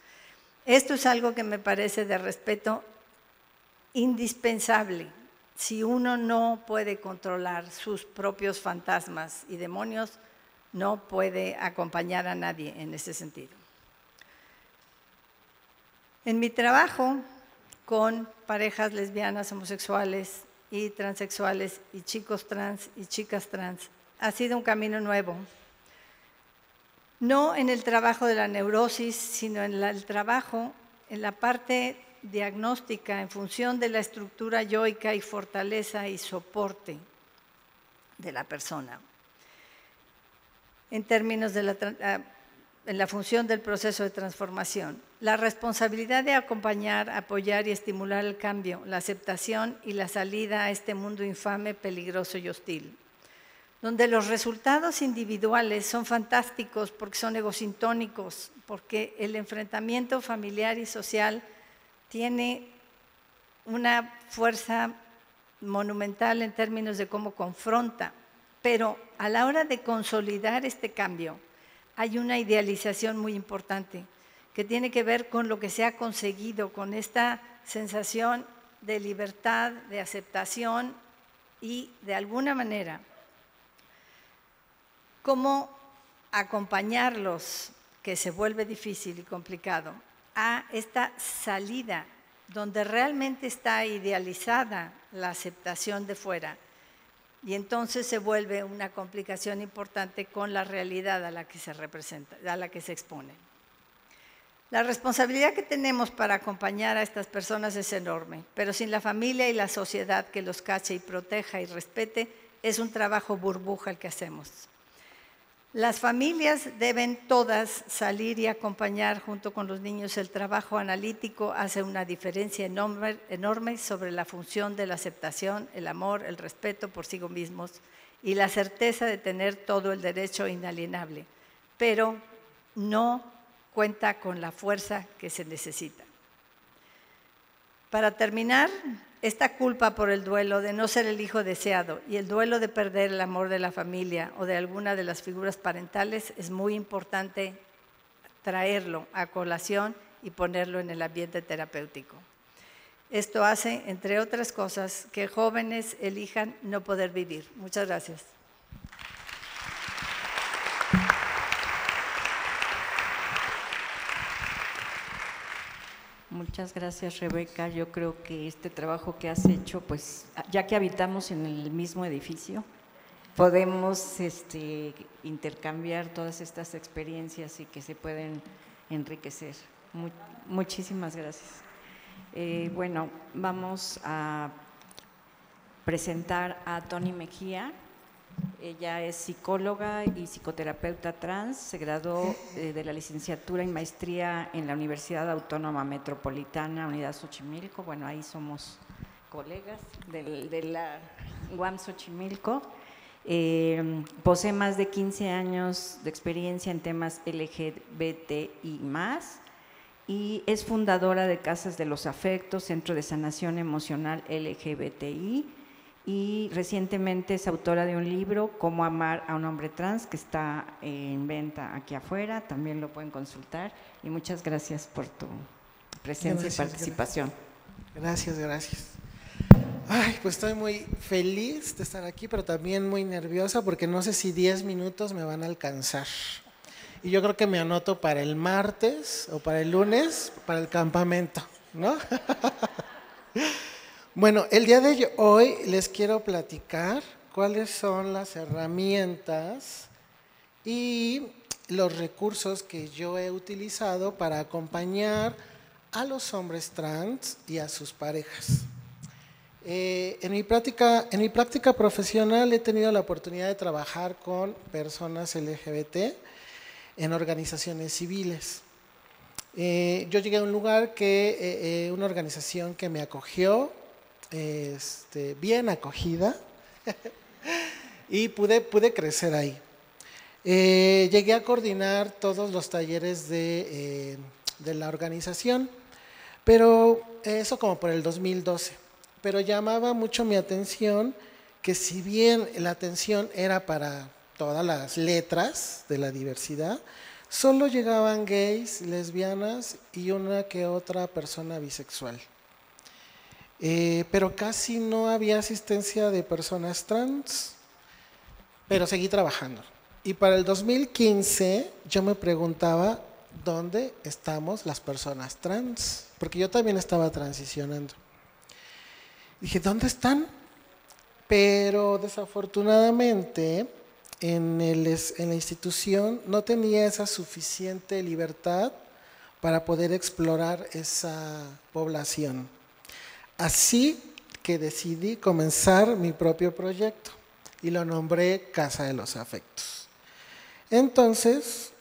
Esto es algo que me parece de respeto indispensable. Si uno no puede controlar sus propios fantasmas y demonios, no puede acompañar a nadie en ese sentido. En mi trabajo con parejas lesbianas, homosexuales y transexuales y chicos trans y chicas trans. Ha sido un camino nuevo. No en el trabajo de la neurosis, sino en el trabajo, en la parte diagnóstica, en función de la estructura yoica y fortaleza y soporte de la persona. En términos de en la función del proceso de transformación. La responsabilidad de acompañar, apoyar y estimular el cambio, la aceptación y la salida a este mundo infame, peligroso y hostil, donde los resultados individuales son fantásticos porque son egosintónicos, porque el enfrentamiento familiar y social tiene una fuerza monumental en términos de cómo confronta, pero a la hora de consolidar este cambio hay una idealización muy importante que tiene que ver con lo que se ha conseguido, con esta sensación de libertad, de aceptación y de alguna manera cómo acompañarlos, que se vuelve difícil y complicado, a esta salida donde realmente está idealizada la aceptación de fuera. Y entonces se vuelve una complicación importante con la realidad a la que se representa, a la que se expone. La responsabilidad que tenemos para acompañar a estas personas es enorme, pero sin la familia y la sociedad que los cache y proteja y respete, es un trabajo burbuja el que hacemos. Las familias deben todas salir y acompañar junto con los niños. El trabajo analítico hace una diferencia enorme sobre la función de la aceptación, el amor, el respeto por sí mismos y la certeza de tener todo el derecho inalienable, pero no cuenta con la fuerza que se necesita. Para terminar, esta culpa por el duelo de no ser el hijo deseado y el duelo de perder el amor de la familia o de alguna de las figuras parentales es muy importante traerlo a colación y ponerlo en el ambiente terapéutico. Esto hace, entre otras cosas, que jóvenes elijan no poder vivir. Muchas gracias. Muchas gracias, Rebeca. Yo creo que este trabajo que has hecho, pues ya que habitamos en el mismo edificio, podemos intercambiar todas estas experiencias y que se pueden enriquecer. Muchísimas gracias. Bueno, vamos a presentar a Tony Mejía. Ella es psicóloga y psicoterapeuta trans, se graduó de la licenciatura y maestría en la Universidad Autónoma Metropolitana, Unidad Xochimilco. Bueno, ahí somos colegas de la UAM Xochimilco. Posee más de 15 años de experiencia en temas LGBTI+, y es fundadora de Casas de los Afectos, Centro de Sanación Emocional LGBTI, y recientemente es autora de un libro, Cómo amar a un hombre trans, que está en venta aquí afuera, también lo pueden consultar, y muchas gracias por tu presencia y participación. Gracias. Ay, pues estoy muy feliz de estar aquí, pero también muy nerviosa porque no sé si 10 minutos me van a alcanzar. Y yo creo que me anoto para el martes o para el lunes, para el campamento, ¿no? Bueno, el día de hoy les quiero platicar cuáles son las herramientas y los recursos que yo he utilizado para acompañar a los hombres trans y a sus parejas. En mi práctica profesional he tenido la oportunidad de trabajar con personas LGBT en organizaciones civiles. Yo llegué a un lugar una organización que me acogió, bien acogida, y pude crecer ahí. Llegué a coordinar todos los talleres de la organización, pero eso como por el 2012. Pero llamaba mucho mi atención que si bien la atención era para todas las letras de la diversidad, solo llegaban gays, lesbianas y una que otra persona bisexual. Pero casi no había asistencia de personas trans, pero seguí trabajando. Y para el 2015 yo me preguntaba, ¿dónde estamos las personas trans? Porque yo también estaba transicionando. Dije, ¿dónde están? pero desafortunadamente en la institución no tenía esa suficiente libertad para poder explorar esa población. Así que decidí comenzar mi propio proyecto y lo nombré Casa de los Afectos. Entonces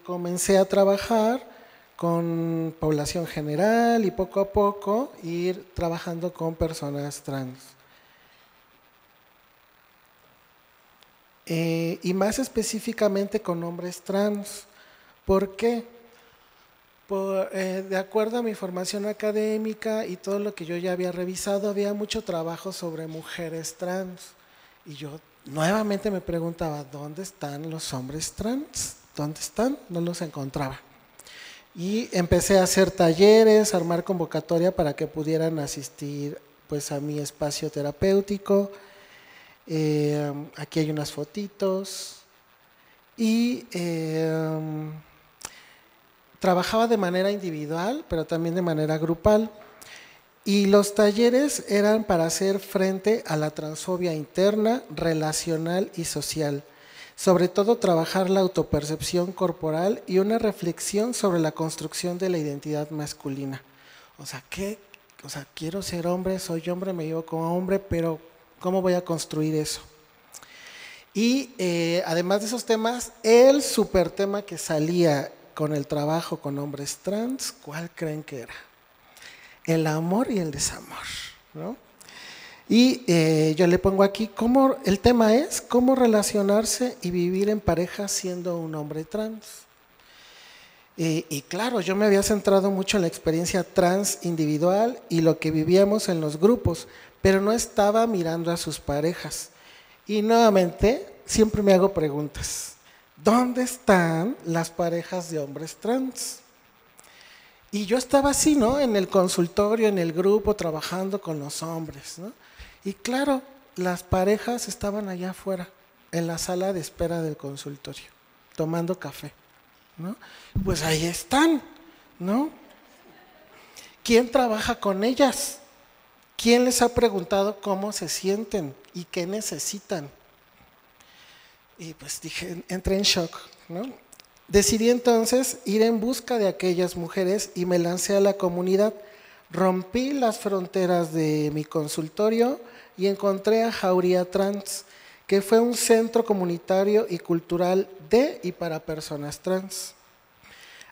comencé a trabajar con población general y poco a poco ir trabajando con personas trans. Y más específicamente con hombres trans. ¿Por qué? De acuerdo a mi formación académica y todo lo que yo ya había revisado, había mucho trabajo sobre mujeres trans. Y yo nuevamente me preguntaba, ¿dónde están los hombres trans? ¿Dónde están? No los encontraba. Y empecé a hacer talleres, a armar convocatoria para que pudieran asistir pues, a mi espacio terapéutico. Aquí hay unas fotitos. Y trabajaba de manera individual, pero también de manera grupal. Y los talleres eran para hacer frente a la transfobia interna, relacional y social. Sobre todo trabajar la autopercepción corporal y una reflexión sobre la construcción de la identidad masculina. O sea, quiero ser hombre, soy hombre, me llevo como hombre, pero ¿cómo voy a construir eso? Y además de esos temas, el súper tema que salía con el trabajo con hombres trans, ¿cuál creen que era? El amor y el desamor, ¿no? Y yo le pongo aquí, el tema es cómo relacionarse y vivir en pareja siendo un hombre trans. Y claro, yo me había centrado mucho en la experiencia trans individual y lo que vivíamos en los grupos, pero no estaba mirando a sus parejas. Y nuevamente, siempre me hago preguntas. ¿Dónde están las parejas de hombres trans? Y yo estaba así, ¿no? En el consultorio, en el grupo, trabajando con los hombres, ¿no? Y claro, las parejas estaban allá afuera, en la sala de espera del consultorio, tomando café, ¿no? Pues ahí están, ¿no? ¿Quién trabaja con ellas? ¿Quién les ha preguntado cómo se sienten y qué necesitan? Y pues dije, entré en shock, ¿no? Decidí entonces ir en busca de aquellas mujeres y me lancé a la comunidad. Rompí las fronteras de mi consultorio y encontré a Jauría Trans, que fue un centro comunitario y cultural de y para personas trans.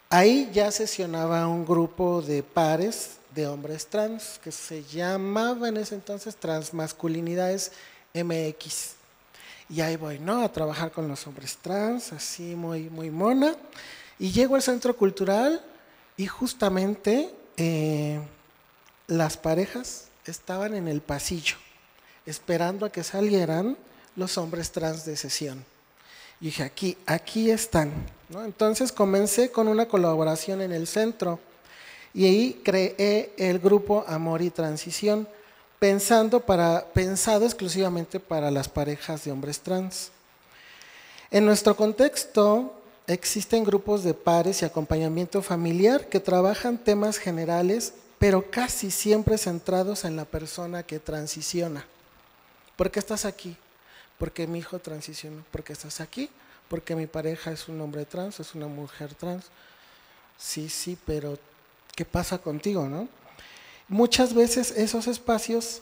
Ahí ya sesionaba un grupo de pares de hombres trans, que se llamaba en ese entonces Transmasculinidades MX. Y ahí voy, ¿no? A trabajar con los hombres trans, así muy mona. Y llego al centro cultural y justamente las parejas estaban en el pasillo, esperando a que salieran los hombres trans de sesión. Y dije, aquí están, ¿no? Entonces comencé con una colaboración en el centro y ahí creé el grupo Amor y Transición, pensado exclusivamente para las parejas de hombres trans. En nuestro contexto existen grupos de pares y acompañamiento familiar que trabajan temas generales, pero casi siempre centrados en la persona que transiciona. ¿Por qué estás aquí? Porque mi hijo transicionó. ¿Por qué estás aquí? Porque mi pareja es un hombre trans, es una mujer trans. Sí, pero ¿qué pasa contigo, no? Muchas veces esos espacios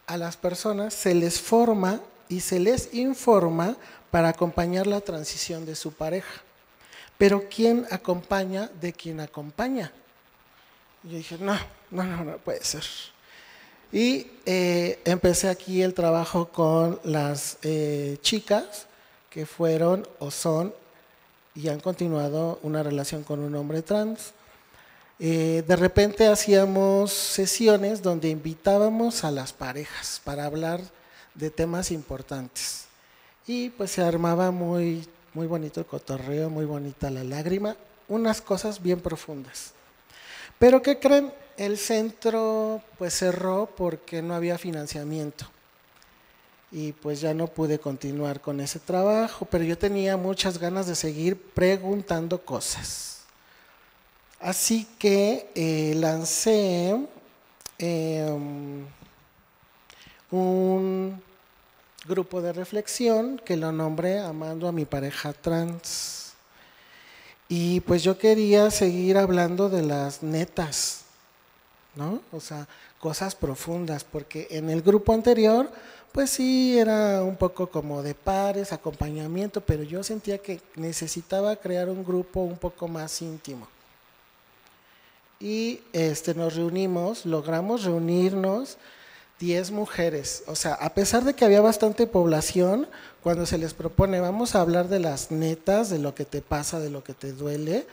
a las personas se les forma y se les informa para acompañar la transición de su pareja. Pero ¿quién acompaña de quien acompaña? Y yo dije, no puede ser. Y empecé aquí el trabajo con las chicas que fueron o son y han continuado una relación con un hombre trans. De repente hacíamos sesiones donde invitábamos a las parejas para hablar de temas importantes. Y pues se armaba muy bonito el cotorreo, muy bonita la lágrima, unas cosas bien profundas. Pero ¿qué creen? El centro pues cerró porque no había financiamiento. Y pues ya no pude continuar con ese trabajo, pero yo tenía muchas ganas de seguir preguntando cosas. Así que lancé un grupo de reflexión que lo nombré Amando a mi pareja trans. Y pues yo quería seguir hablando de las netas, ¿no? O sea, cosas profundas, porque en el grupo anterior, pues sí, era un poco como de pares, acompañamiento, pero yo sentía que necesitaba crear un grupo un poco más íntimo. Y nos reunimos, logramos reunirnos 10 mujeres. O sea, a pesar de que había bastante población, cuando se les propone, vamos a hablar de las netas, de lo que te pasa, de lo que te duele,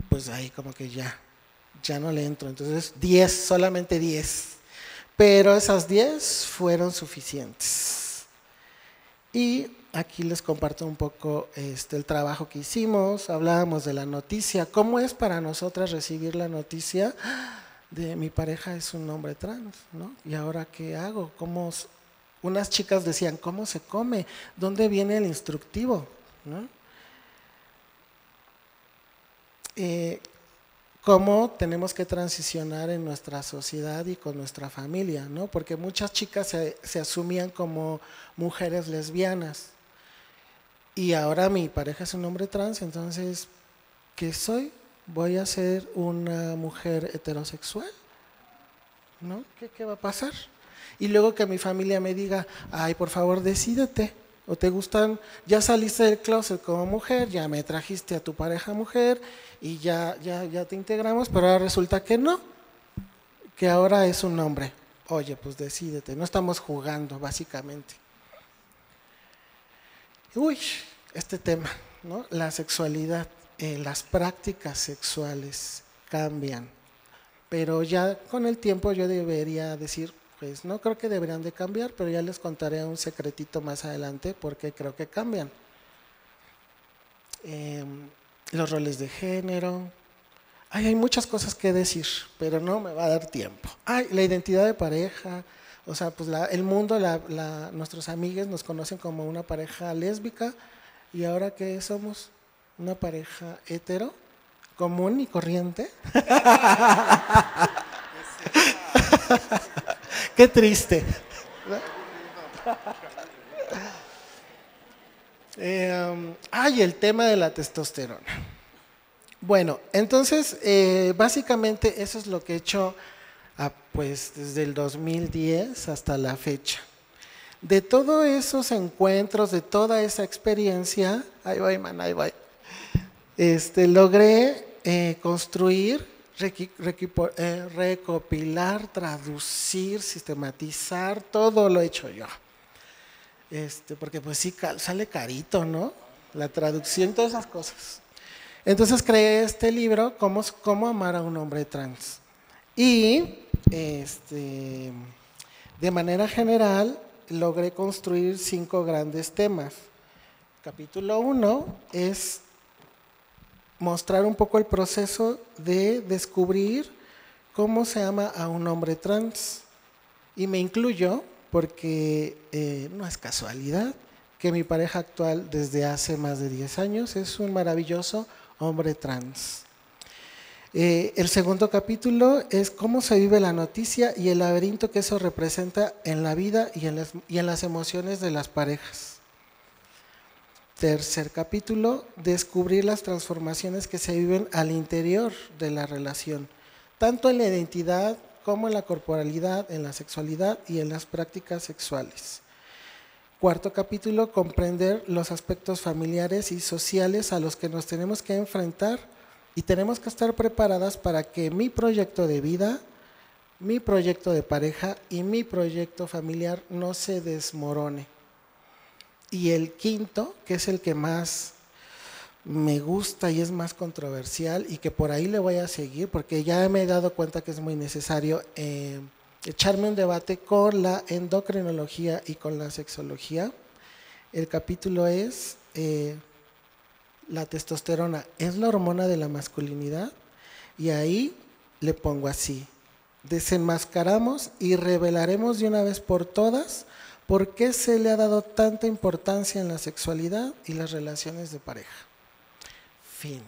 pues ahí como que ya no le entro. Entonces 10, solamente 10. Pero esas 10 fueron suficientes. Y aquí les comparto un poco el trabajo que hicimos. Hablábamos de la noticia. ¿Cómo es para nosotras recibir la noticia de mi pareja es un hombre trans, ¿no? ¿Y ahora qué hago? Unas chicas decían, ¿cómo se come? ¿Dónde viene el instructivo? ¿No? Cómo tenemos que transicionar en nuestra sociedad y con nuestra familia, ¿no? Porque muchas chicas se asumían como mujeres lesbianas y ahora mi pareja es un hombre trans, entonces, ¿qué soy? ¿Voy a ser una mujer heterosexual? ¿No? ¿Qué va a pasar? Y luego que mi familia me diga, ay, por favor, decídete, o te gustan, ya saliste del closet como mujer, ya me trajiste a tu pareja mujer y ya te integramos, pero ahora resulta que no, que ahora es un hombre. Oye, pues decídete, no estamos jugando, básicamente. Uy, este tema, ¿no? La sexualidad, las prácticas sexuales cambian, pero ya con el tiempo yo debería decir, pues no creo que deberían de cambiar, pero ya les contaré un secretito más adelante porque creo que cambian. Los roles de género, hay muchas cosas que decir, pero no me va a dar tiempo. La identidad de pareja, o sea, pues el mundo, nuestros amigues nos conocen como una pareja lésbica y ahora ¿qué somos? Una pareja hetero, común y corriente. Qué triste. El tema de la testosterona. Bueno, entonces, básicamente eso es lo que he hecho pues desde el 2010 hasta la fecha. De todos esos encuentros, de toda esa experiencia, ahí voy, logré construir, recopilar, traducir, sistematizar, todo lo he hecho yo. Porque pues sí, sale carito, ¿no? La traducción, todas esas cosas. Entonces creé este libro, Cómo amar a un hombre trans. Y de manera general logré construir 5 grandes temas. Capítulo 1 es mostrar un poco el proceso de descubrir cómo se ama a un hombre trans. Y me incluyo porque no es casualidad que mi pareja actual desde hace más de 10 años es un maravilloso hombre trans. El segundo capítulo es cómo se vive la noticia y el laberinto que eso representa en la vida y en las emociones de las parejas. Tercer capítulo, descubrir las transformaciones que se viven al interior de la relación, tanto en la identidad como en la corporalidad, en la sexualidad y en las prácticas sexuales. Cuarto capítulo, comprender los aspectos familiares y sociales a los que nos tenemos que enfrentar y tenemos que estar preparadas para que mi proyecto de vida, mi proyecto de pareja y mi proyecto familiar no se desmorone. Y el quinto, que es el que más me gusta y es más controversial y que por ahí le voy a seguir porque ya me he dado cuenta que es muy necesario echarme un debate con la endocrinología y con la sexología. El capítulo es la testosterona, ¿es la hormona de la masculinidad? Y ahí le pongo así, desenmascaramos y revelaremos de una vez por todas por qué se le ha dado tanta importancia en la sexualidad y las relaciones de pareja. Fin.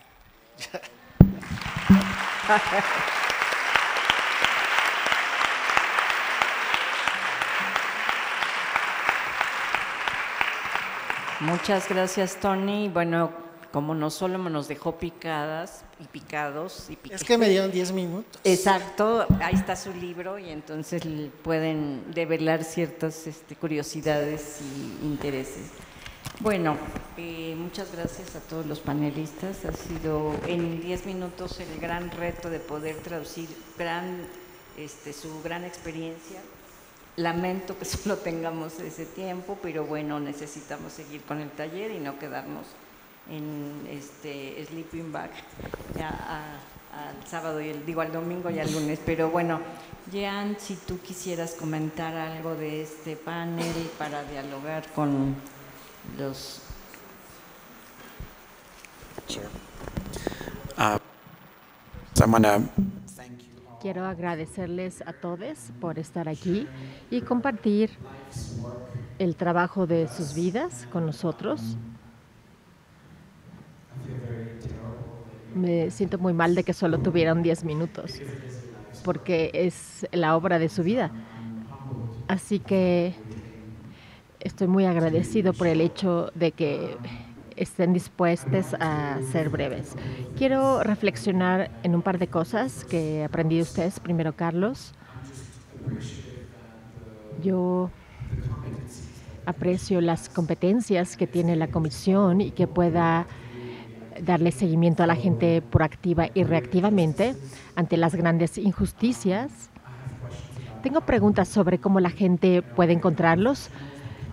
Muchas gracias, Tony. Bueno, como no solo nos dejó picadas y picados. Es que me dieron 10 minutos. Exacto, ahí está su libro y entonces pueden develar ciertas curiosidades y intereses. Bueno, muchas gracias a todos los panelistas. Ha sido en 10 minutos el gran reto de poder traducir su gran experiencia. Lamento que solo tengamos ese tiempo, pero bueno, necesitamos seguir con el taller y no quedarnos en sleeping bag ya al sábado y al domingo y al lunes. Pero bueno, Jean, si tú quisieras comentar algo de este panel para dialogar con los... Sure. Quiero agradecerles a todos por estar aquí y compartir el trabajo de sus vidas con nosotros. Me siento muy mal de que solo tuvieran 10 minutos, porque es la obra de su vida. Así que estoy muy agradecido por el hecho de que estén dispuestos a ser breves. Quiero reflexionar en un par de cosas que aprendí de ustedes. Primero, Carlos. Yo aprecio las competencias que tiene la comisión y que pueda darle seguimiento a la gente proactiva y reactivamente ante las grandes injusticias. Tengo preguntas sobre cómo la gente puede encontrarlos,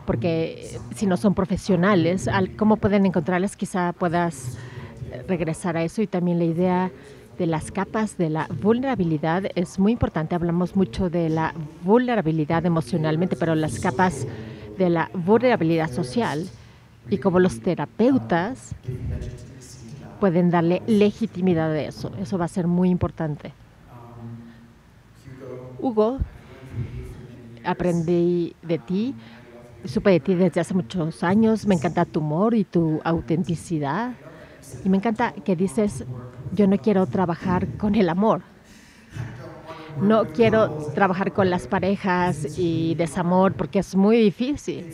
porque si no son profesionales, ¿cómo pueden encontrarlas? Quizá puedas regresar a eso. Y también la idea de las capas de la vulnerabilidad es muy importante. Hablamos mucho de la vulnerabilidad emocionalmente, pero las capas de la vulnerabilidad social y cómo los terapeutas pueden darle legitimidad a eso. Eso va a ser muy importante. Hugo, aprendí de ti. Supe de ti desde hace muchos años. Me encanta tu humor y tu autenticidad. Y me encanta que dices, yo no quiero trabajar con el amor. No quiero trabajar con las parejas y desamor porque es muy difícil.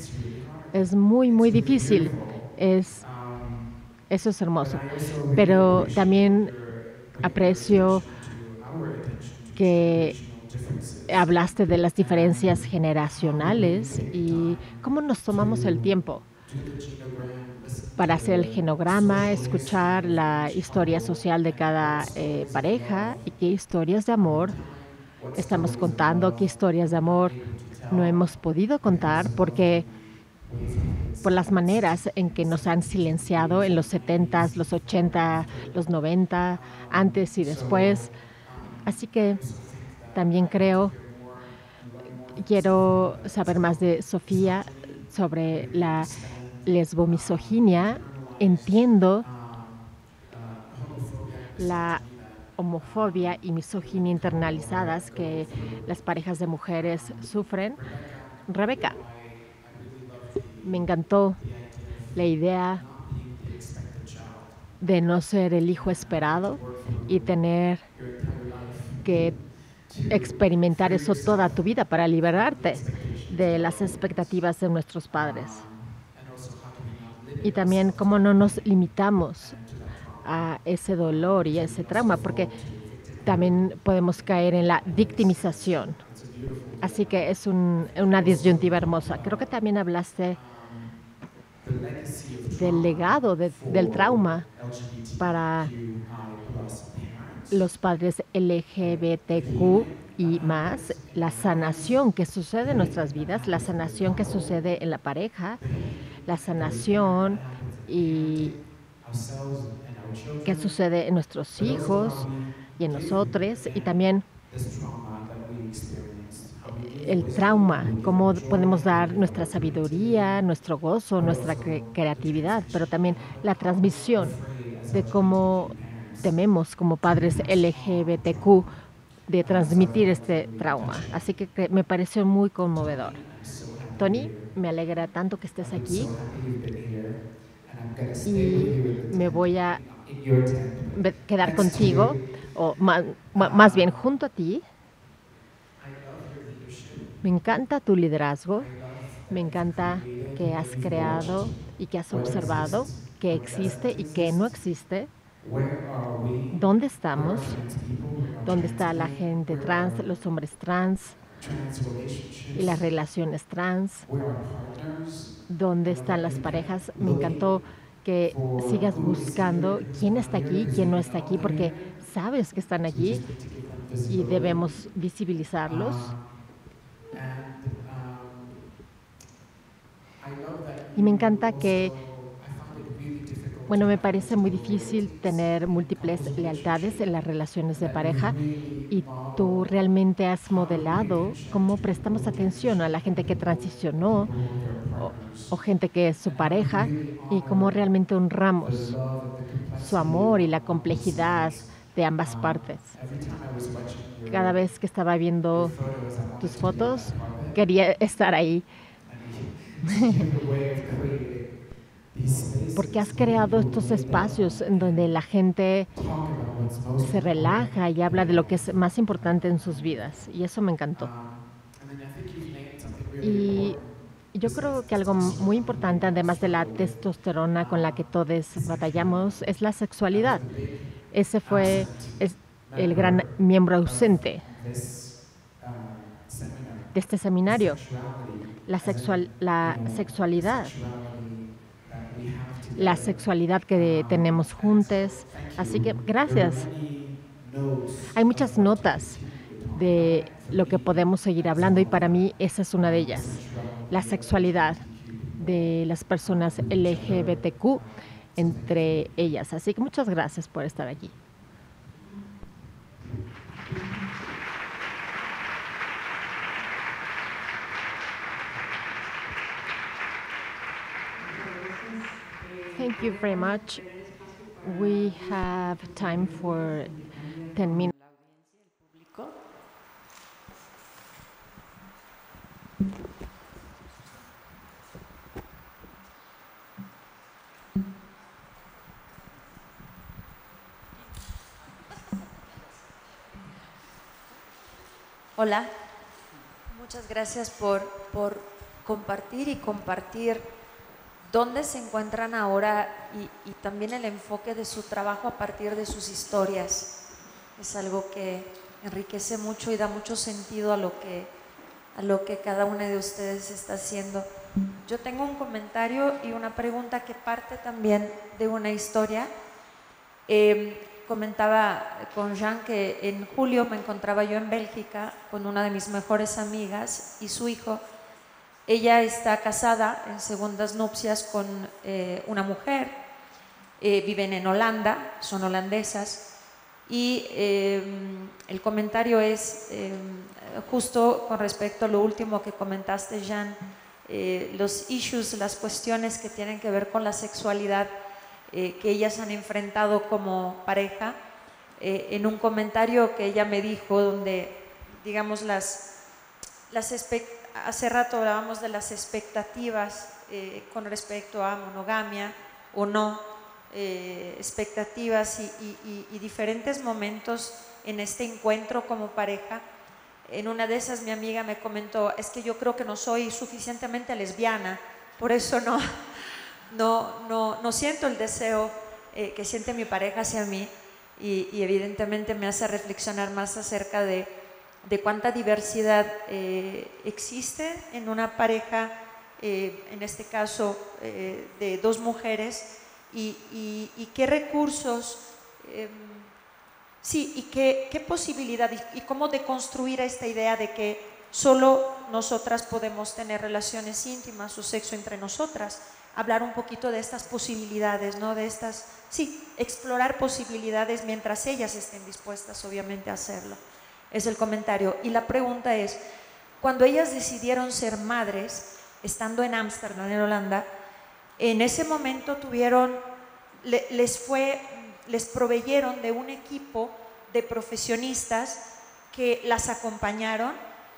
Es muy, muy difícil. Eso es hermoso. Pero también aprecio que hablaste de las diferencias generacionales y cómo nos tomamos el tiempo para hacer el genograma, escuchar la historia social de cada pareja y qué historias de amor estamos contando, qué historias de amor no hemos podido contar porque por las maneras en que nos han silenciado en los 70s, los 80, los 90, antes y después. Así que también quiero saber más de Sofía sobre la lesbomisoginia. Entiendo la homofobia y misoginia internalizadas que las parejas de mujeres sufren. Rebeca, me encantó la idea de no ser el hijo esperado y tener que experimentar eso toda tu vida para liberarte de las expectativas de nuestros padres. Y también cómo no nos limitamos a ese dolor y a ese trauma, porque también podemos caer en la victimización. Así que es una disyuntiva hermosa. Creo que también hablaste del legado del trauma para los padres LGBTQ y más, la sanación que sucede en nuestras vidas, la sanación que sucede en la pareja, la sanación y que sucede en nuestros hijos y en nosotros, y también el trauma, cómo podemos dar nuestra sabiduría, nuestro gozo, nuestra creatividad, pero también la transmisión de cómo tememos como padres LGBTQ de transmitir este trauma. Así que me pareció muy conmovedor. Tony, me alegra tanto que estés aquí y me voy a quedar contigo, o más bien junto a ti. Me encanta tu liderazgo, me encanta que has creado y que has observado, que existe y que no existe. ¿Dónde estamos? ¿Dónde está la gente trans, los hombres trans y las relaciones trans? ¿Dónde están las parejas? Me encantó que sigas buscando quién está aquí, quién no está aquí, porque sabes que están aquí y debemos visibilizarlos. Y me encanta que, bueno, me parece muy difícil tener múltiples lealtades en las relaciones de pareja y tú realmente has modelado cómo prestamos atención a la gente que transicionó o gente que es su pareja y cómo realmente honramos su amor y la complejidad de ambas partes. Cada vez que estaba viendo tus fotos, quería estar ahí. Porque has creado estos espacios en donde la gente se relaja y habla de lo que es más importante en sus vidas. Y eso me encantó. Y yo creo que algo muy importante, además de la testosterona con la que todos batallamos, es la sexualidad. Ese fue el gran miembro ausente de este seminario. La sexualidad que tenemos juntos. Así que gracias. Hay muchas notas de lo que podemos seguir hablando y para mí esa es una de ellas. La sexualidad de las personas LGBTQ entre ellas. Así que muchas gracias por estar aquí. Thank you very much. We have time for 10 minutes. Hola, muchas gracias por compartir y compartir dónde se encuentran ahora y también el enfoque de su trabajo a partir de sus historias. Es algo que enriquece mucho y da mucho sentido a lo que cada una de ustedes está haciendo. Yo tengo un comentario y una pregunta que parte también de una historia. Comentaba con Jean que en julio me encontraba yo en Bélgica con una de mis mejores amigas y su hijo. Ella está casada en segundas nupcias con una mujer, viven en Holanda, son holandesas y el comentario es justo con respecto a lo último que comentaste, Jean, los issues, las cuestiones que tienen que ver con la sexualidad que ellas han enfrentado como pareja, en un comentario que ella me dijo donde, digamos, hace rato hablábamos de las expectativas con respecto a monogamia o no, expectativas y diferentes momentos en este encuentro como pareja. En una de esas mi amiga me comentó, es que yo creo que no soy suficientemente lesbiana, por eso no siento el deseo que siente mi pareja hacia mí y evidentemente me hace reflexionar más acerca de cuánta diversidad existe en una pareja, en este caso de dos mujeres y qué recursos, sí, y qué posibilidad y cómo deconstruir esta idea de que solo nosotras podemos tener relaciones íntimas o sexo entre nosotras. Hablar un poquito de estas posibilidades, ¿no? De estas, sí, explorar posibilidades mientras ellas estén dispuestas, obviamente, a hacerlo. Es el comentario. Y la pregunta es, cuando ellas decidieron ser madres, estando en Ámsterdam, en Holanda, en ese momento les proveyeron de un equipo de profesionistas que las acompañaron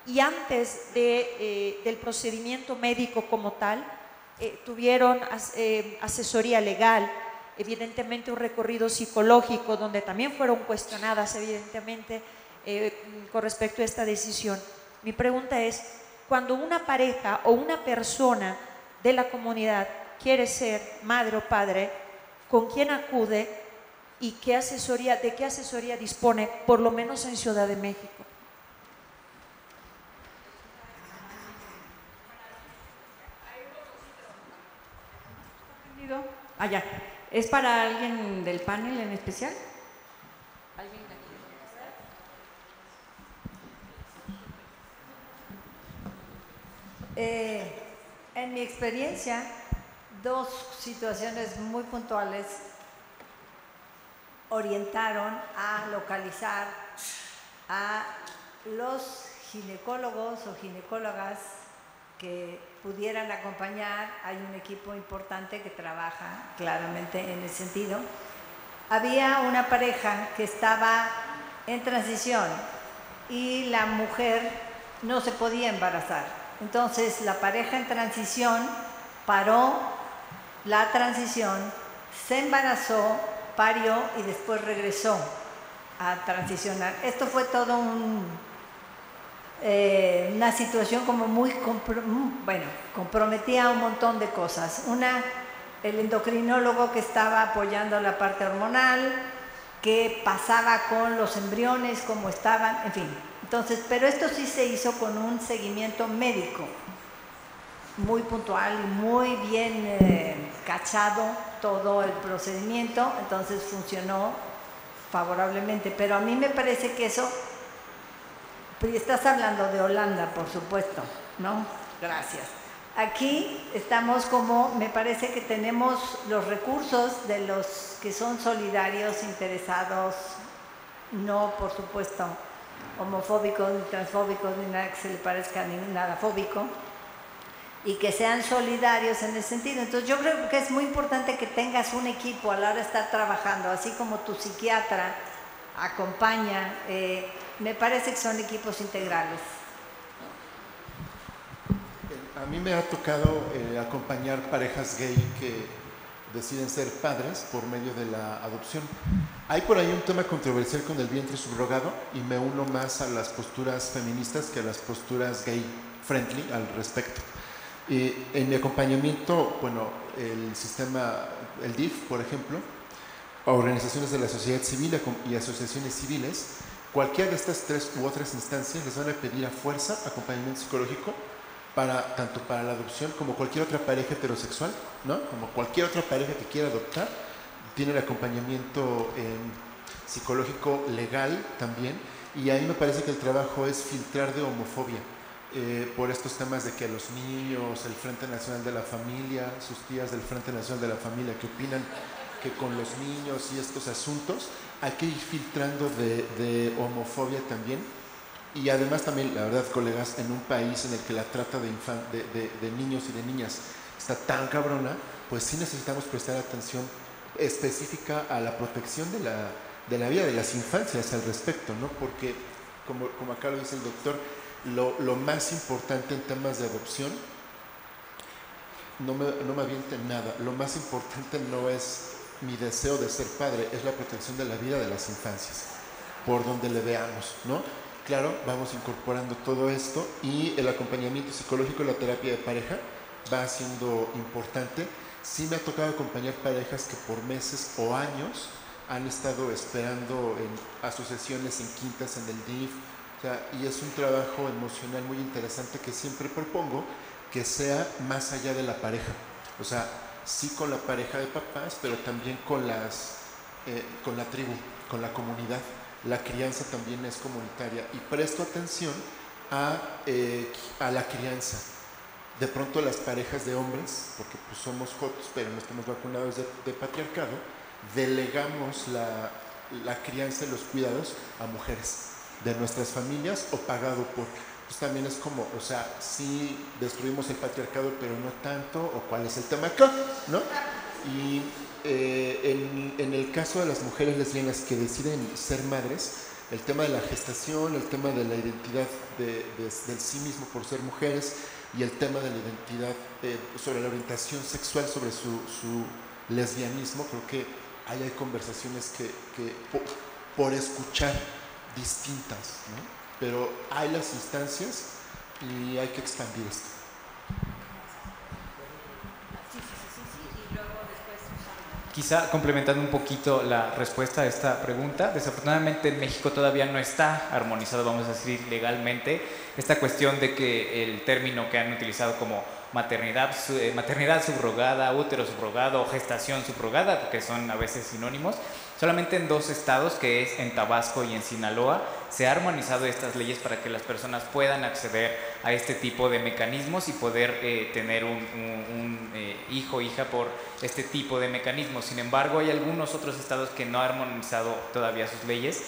y antes del procedimiento médico como tal, tuvieron asesoría legal, evidentemente un recorrido psicológico donde también fueron cuestionadas evidentemente con respecto a esta decisión. Mi pregunta es, cuando una pareja o una persona de la comunidad quiere ser madre o padre, con quién acude y de qué asesoría dispone, por lo menos en Ciudad de México. Ya. ¿Es para alguien del panel en especial? En mi experiencia, dos situaciones muy puntuales orientaron a localizar a los ginecólogos o ginecólogas que pudieran acompañar. Hay un equipo importante que trabaja claramente en ese sentido. Había una pareja que estaba en transición y la mujer no se podía embarazar. Entonces la pareja en transición paró la transición, se embarazó, parió y después regresó a transicionar. Esto fue todo una situación como muy comprometía un montón de cosas. Una, el endocrinólogo que estaba apoyando la parte hormonal, qué pasaba con los embriones, cómo estaban, en fin. Entonces, pero esto sí se hizo con un seguimiento médico muy puntual y muy bien cachado todo el procedimiento, entonces funcionó favorablemente. Pero a mí me parece que eso, estás hablando de Holanda, por supuesto, ¿no? Gracias. Aquí estamos como, me parece que tenemos los recursos de los que son solidarios, interesados, no, por supuesto, homofóbicos, ni transfóbicos, ni nada que se le parezca, ni nada fóbico, y que sean solidarios en ese sentido. Entonces yo creo que es muy importante que tengas un equipo a la hora de estar trabajando, así como tu psiquiatra acompaña, me parece que son equipos integrales. A mí me ha tocado acompañar parejas gay que deciden ser padres por medio de la adopción. Hay por ahí un tema controversial con el vientre subrogado y me uno más a las posturas feministas que a las posturas gay friendly al respecto. En mi acompañamiento, bueno, el sistema, el DIF, por ejemplo, organizaciones de la sociedad civil y asociaciones civiles, cualquiera de estas tres u otras instancias les van a pedir a fuerza acompañamiento psicológico tanto para la adopción como cualquier otra pareja heterosexual, ¿no? Como cualquier otra pareja que quiera adoptar, tiene el acompañamiento psicológico legal también, y ahí me parece que el trabajo es filtrar de homofobia por estos temas de que los niños, el Frente Nacional de la Familia, sus tías del Frente Nacional de la Familia que opinan que con los niños y estos asuntos hay que ir filtrando de homofobia también. Y además también, la verdad, colegas, en un país en el que la trata de niños y de niñas está tan cabrona, pues sí necesitamos prestar atención específica a la protección de la vida de las infancias al respecto, ¿no? Porque, como acá lo dice el doctor, lo más importante en temas de adopción, no me avienten nada, lo más importante no es mi deseo de ser padre, es la protección de la vida de las infancias, por donde le veamos, ¿no? Claro, vamos incorporando todo esto y el acompañamiento psicológico y la terapia de pareja va siendo importante. Sí me ha tocado acompañar parejas que por meses o años han estado esperando en asociaciones, en quintas, en el DIF, o sea, y es un trabajo emocional muy interesante que siempre propongo que sea más allá de la pareja, o sea, sí con la pareja de papás, pero también con la tribu, con la comunidad. La crianza también es comunitaria y presto atención a la crianza. De pronto las parejas de hombres, porque pues somos jotos, pero no estamos vacunados de patriarcado, delegamos la crianza y los cuidados a mujeres de nuestras familias o pagado por. Pues también es como, o sea, sí destruimos el patriarcado, pero no tanto, o cuál es el tema acá, ¿no? Y en el caso de las mujeres lesbianas que deciden ser madres, el tema de la gestación, el tema de la identidad del sí mismo por ser mujeres y el tema de la identidad sobre la orientación sexual, sobre su lesbianismo, creo que ahí hay conversaciones que por escuchar distintas, ¿no? Pero hay las instancias y hay que expandir esto. Quizá complementando un poquito la respuesta a esta pregunta, desafortunadamente en México todavía no está armonizado, vamos a decir, legalmente, esta cuestión de que el término que han utilizado como maternidad subrogada, útero subrogado o gestación subrogada, que son a veces sinónimos, solamente en 2 estados, que es en Tabasco y en Sinaloa, se han armonizado estas leyes para que las personas puedan acceder a este tipo de mecanismos y poder tener un hijo o hija por este tipo de mecanismos. Sin embargo, hay algunos otros estados que no han armonizado todavía sus leyes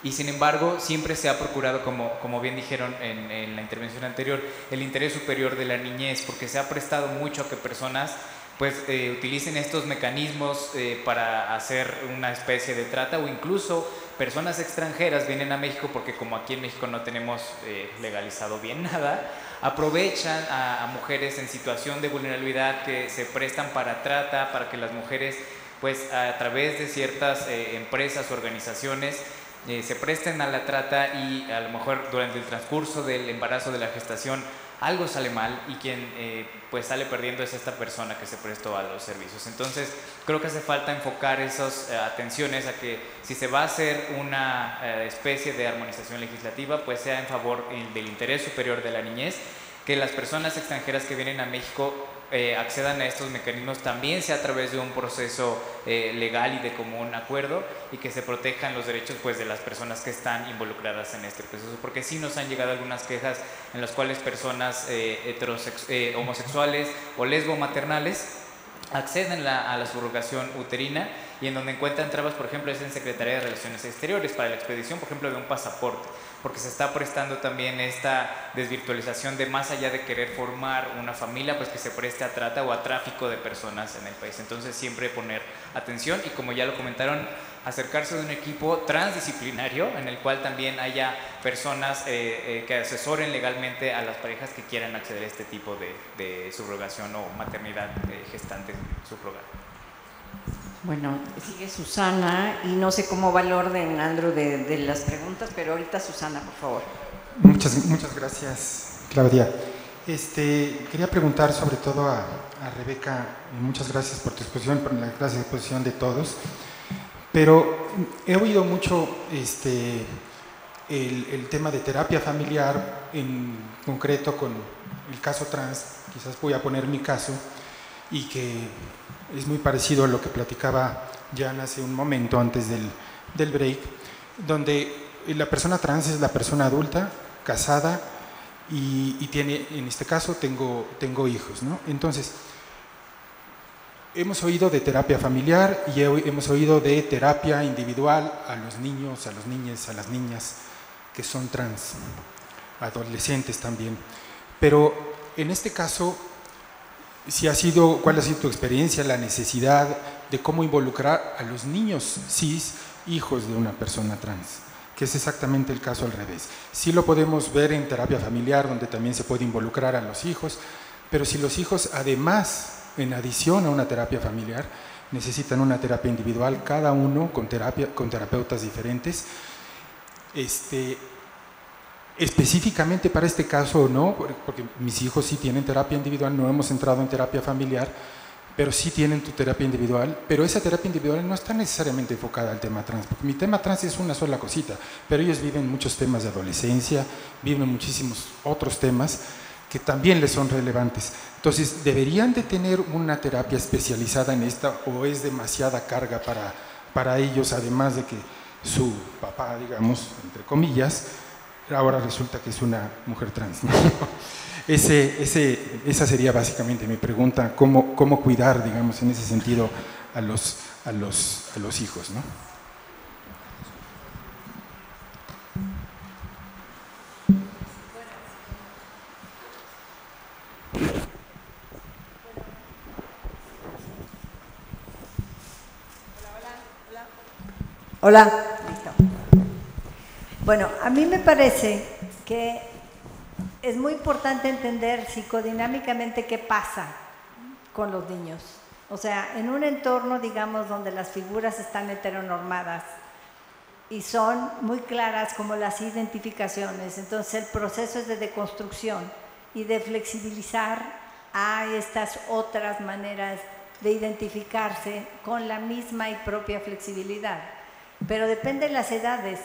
y sin embargo siempre se ha procurado, como bien dijeron en la intervención anterior, el interés superior de la niñez, porque se ha prestado mucho a que personas pues utilicen estos mecanismos para hacer una especie de trata, o incluso personas extranjeras vienen a México porque como aquí en México no tenemos legalizado bien nada, aprovechan a mujeres en situación de vulnerabilidad que se prestan para trata, para que las mujeres pues a través de ciertas empresas, organizaciones se presten a la trata y a lo mejor durante el transcurso del embarazo, de la gestación, algo sale mal y quien pues sale perdiendo es esta persona que se prestó a los servicios. Entonces creo que hace falta enfocar esas atenciones a que si se va a hacer una especie de armonización legislativa, pues sea en favor del interés superior de la niñez, que las personas extranjeras que vienen a México accedan a estos mecanismos también sea a través de un proceso legal y de común acuerdo, y que se protejan los derechos pues de las personas que están involucradas en este proceso, porque sí nos han llegado algunas quejas en las cuales personas homosexuales o lesbomaternales acceden a la subrogación uterina y en donde encuentran trabas, por ejemplo, es en Secretaría de Relaciones Exteriores para la expedición, por ejemplo, de un pasaporte, porque se está prestando también esta desvirtualización de más allá de querer formar una familia, pues que se preste a trata o a tráfico de personas en el país. Entonces siempre poner atención y, como ya lo comentaron, acercarse de un equipo transdisciplinario en el cual también haya personas que asesoren legalmente a las parejas que quieran acceder a este tipo de subrogación o maternidad gestante subrogada. Bueno, sigue Susana y no sé cómo va el orden, Andrew, de las preguntas, pero ahorita Susana, por favor. Muchas gracias, Claudia. Quería preguntar sobre todo a Rebeca, y muchas gracias por tu exposición, por la clase de exposición de todos, pero he oído mucho el tema de terapia familiar, en concreto con el caso trans, quizás voy a poner mi caso, y que es muy parecido a lo que platicaba Jan hace un momento antes del break, donde la persona trans es la persona adulta, casada, y tiene, en este caso, tengo hijos, ¿no? Entonces, hemos oído de terapia familiar y hemos oído de terapia individual a los niños, a las niñas, a las niñas que son trans, adolescentes también. Pero en este caso, ¿cuál ha sido tu experiencia, la necesidad de cómo involucrar a los niños cis, hijos de una persona trans? Que es exactamente el caso al revés. Sí lo podemos ver en terapia familiar, donde también se puede involucrar a los hijos, pero si los hijos además, en adición a una terapia familiar, necesitan una terapia individual, cada uno con terapeutas diferentes, específicamente para este caso o no, porque mis hijos sí tienen terapia individual, no hemos entrado en terapia familiar, pero sí tienen tu terapia individual, pero esa terapia individual no está necesariamente enfocada al tema trans, porque mi tema trans es una sola cosita, pero ellos viven muchos temas de adolescencia, viven muchísimos otros temas que también les son relevantes. Entonces, ¿deberían de tener una terapia especializada en esta o es demasiada carga para ellos, además de que su papá, digamos, entre comillas, ahora resulta que es una mujer trans, ¿no? Esa sería básicamente mi pregunta, ¿cómo cuidar, digamos, en ese sentido a los hijos, ¿no? Hola. Bueno, a mí me parece que es muy importante entender psicodinámicamente qué pasa con los niños. O sea, en un entorno, digamos, donde las figuras están heteronormadas y son muy claras como las identificaciones, entonces el proceso es de deconstrucción y de flexibilizar a estas otras maneras de identificarse con la misma y propia flexibilidad. Pero depende de las edades,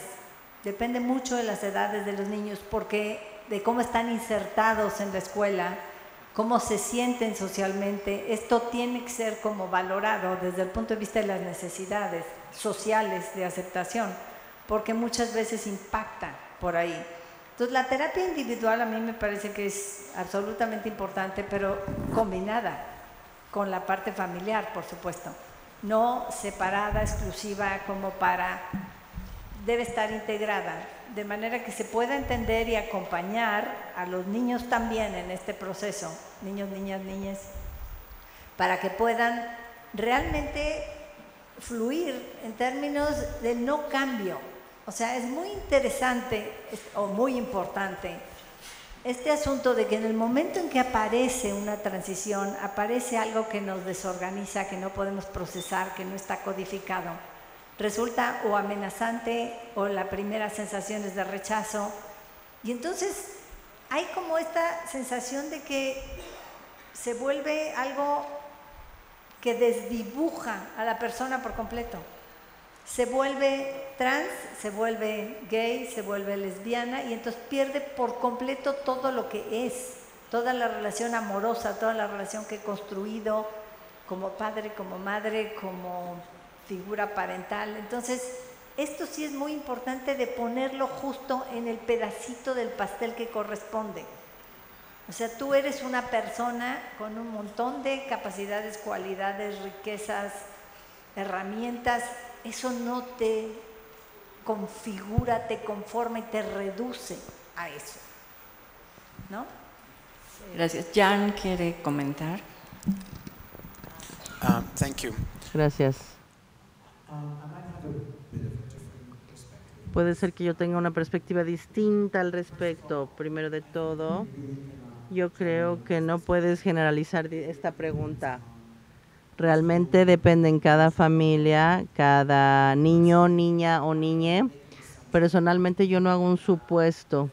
depende mucho de las edades de los niños, porque de cómo están insertados en la escuela, cómo se sienten socialmente. Esto tiene que ser como valorado desde el punto de vista de las necesidades sociales de aceptación, porque muchas veces impacta por ahí. Entonces, la terapia individual a mí me parece que es absolutamente importante, pero combinada con la parte familiar, por supuesto. No separada, exclusiva, como para… Debe estar integrada, de manera que se pueda entender y acompañar a los niños también en este proceso, niños, niñas, niñas, para que puedan realmente fluir en términos de no cambio. O sea, es muy interesante o muy importante este asunto de que en el momento en que aparece una transición, aparece algo que nos desorganiza, que no podemos procesar, que no está codificado, resulta o amenazante o la primera sensación es de rechazo. Y entonces hay como esta sensación de que se vuelve algo que desdibuja a la persona por completo. Se vuelve trans, se vuelve gay, se vuelve lesbiana y entonces pierde por completo todo lo que es, toda la relación amorosa, toda la relación que he construido como padre, como madre, como figura parental. Entonces, esto sí es muy importante de ponerlo justo en el pedacito del pastel que corresponde. O sea, tú eres una persona con un montón de capacidades, cualidades, riquezas, herramientas. Eso no te configura, te conforma y te reduce a eso, ¿no? Gracias. Jan quiere comentar. Thank you. Gracias. Puede ser que yo tenga una perspectiva distinta al respecto. Primero de todo, yo creo que no puedes generalizar esta pregunta. Realmente depende en cada familia, cada niño, niña o niñe. Personalmente yo no hago un supuesto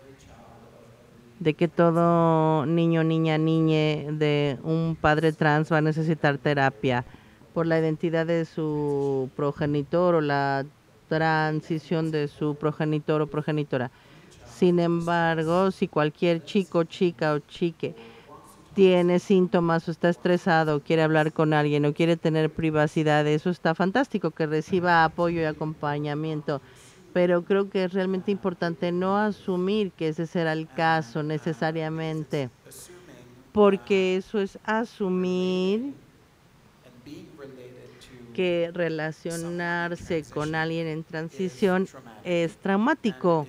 de que todo niño, niña, niñe de un padre trans va a necesitar terapia por la identidad de su progenitor o la transición de su progenitor o progenitora. Sin embargo, si cualquier chico, chica o chique tiene síntomas o está estresado, quiere hablar con alguien o quiere tener privacidad, eso está fantástico, que reciba apoyo y acompañamiento. Pero creo que es realmente importante no asumir que ese será el caso necesariamente, porque eso es asumir que relacionarse con alguien en transición es traumático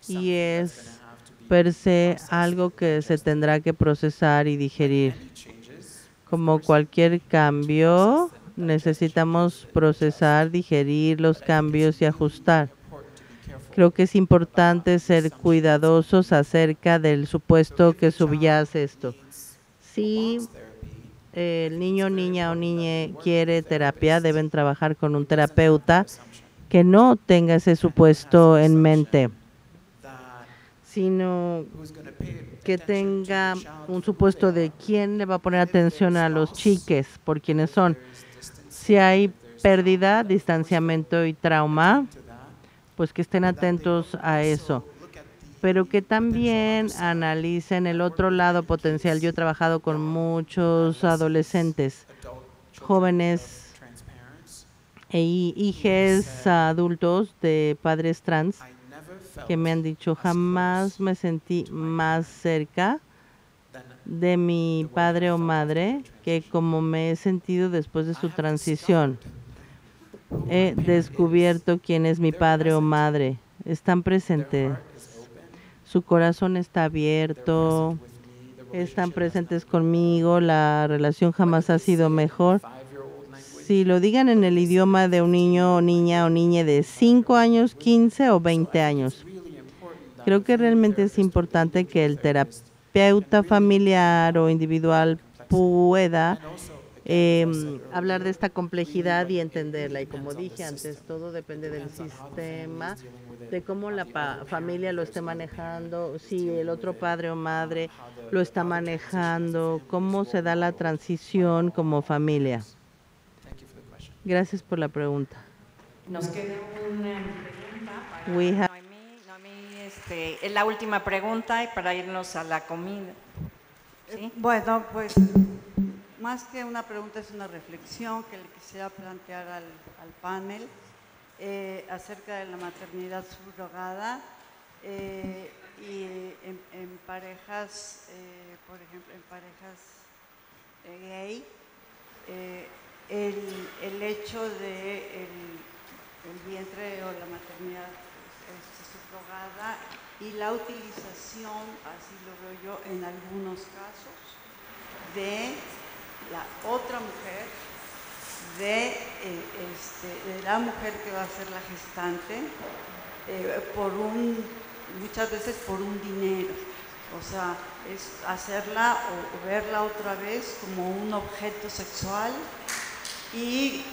y es per se algo que se tendrá que procesar y digerir. Como cualquier cambio, necesitamos procesar, digerir los cambios y ajustar. Creo que es importante ser cuidadosos acerca del supuesto que subyace esto. Si el niño, niña o niñe quiere terapia, deben trabajar con un terapeuta que no tenga ese supuesto en mente, sino que tenga un supuesto de quién le va a poner atención a los chiques, por quienes son. Si hay pérdida, distanciamiento y trauma, pues que estén atentos a eso, pero que también analicen el otro lado potencial. Yo he trabajado con muchos adolescentes, jóvenes e hijes adultos de padres trans que me han dicho, jamás me sentí más cerca de mi padre o madre que como me he sentido después de su transición. He descubierto quién es mi padre o madre. Están presentes. Su corazón está abierto. Están presentes conmigo. La relación jamás ha sido mejor. Si lo digan en el idioma de un niño, niña o niña de 5 años, 15 o 20 años. Creo que realmente es importante que el terapeuta familiar o individual pueda hablar de esta complejidad y entenderla. Y como dije antes, todo depende del sistema, de cómo la familia lo esté manejando, si el otro padre o madre lo está manejando, cómo se da la transición como familia. Gracias por la pregunta. Nos queda una pregunta para Noemí, es la última pregunta y para irnos a la comida. ¿Sí? Bueno, pues más que una pregunta es una reflexión que le quisiera plantear al panel acerca de la maternidad subrogada y en parejas, por ejemplo, en parejas gay, el hecho de el vientre o la maternidad subrogada y la utilización, así lo veo yo en algunos casos, de la otra mujer, de la mujer que va a ser la gestante, muchas veces por un dinero. O sea, es hacerla o verla otra vez como un objeto sexual y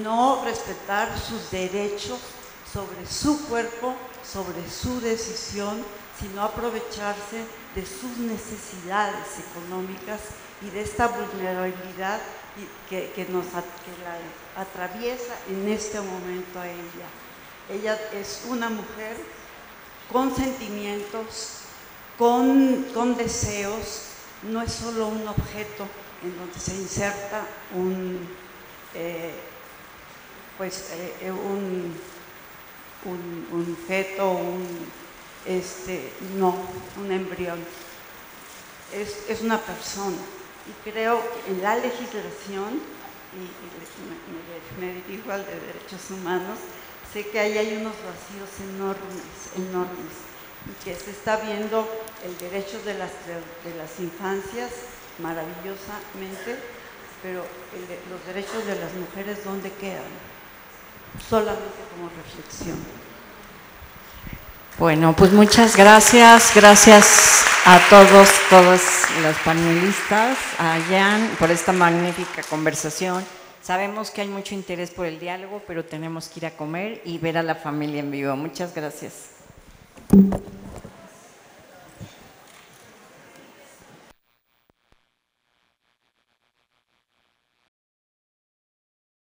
no respetar sus derechos sobre su cuerpo, sobre su decisión, sino aprovecharse de sus necesidades económicas y de esta vulnerabilidad que la atraviesa en este momento a ella. Ella es una mujer con sentimientos, con deseos, no es solo un objeto en donde se inserta un feto, un embrión. Es una persona. Y creo que en la legislación, y me dirijo al de derechos humanos, sé que ahí hay unos vacíos enormes, y que se está viendo el derecho de las infancias maravillosamente, pero los derechos de las mujeres, ¿dónde quedan? Solamente como reflexión. Bueno, pues muchas gracias. Gracias a todos los panelistas, a Jan, por esta magnífica conversación. Sabemos que hay mucho interés por el diálogo, pero tenemos que ir a comer y ver a la familia en vivo. Muchas gracias.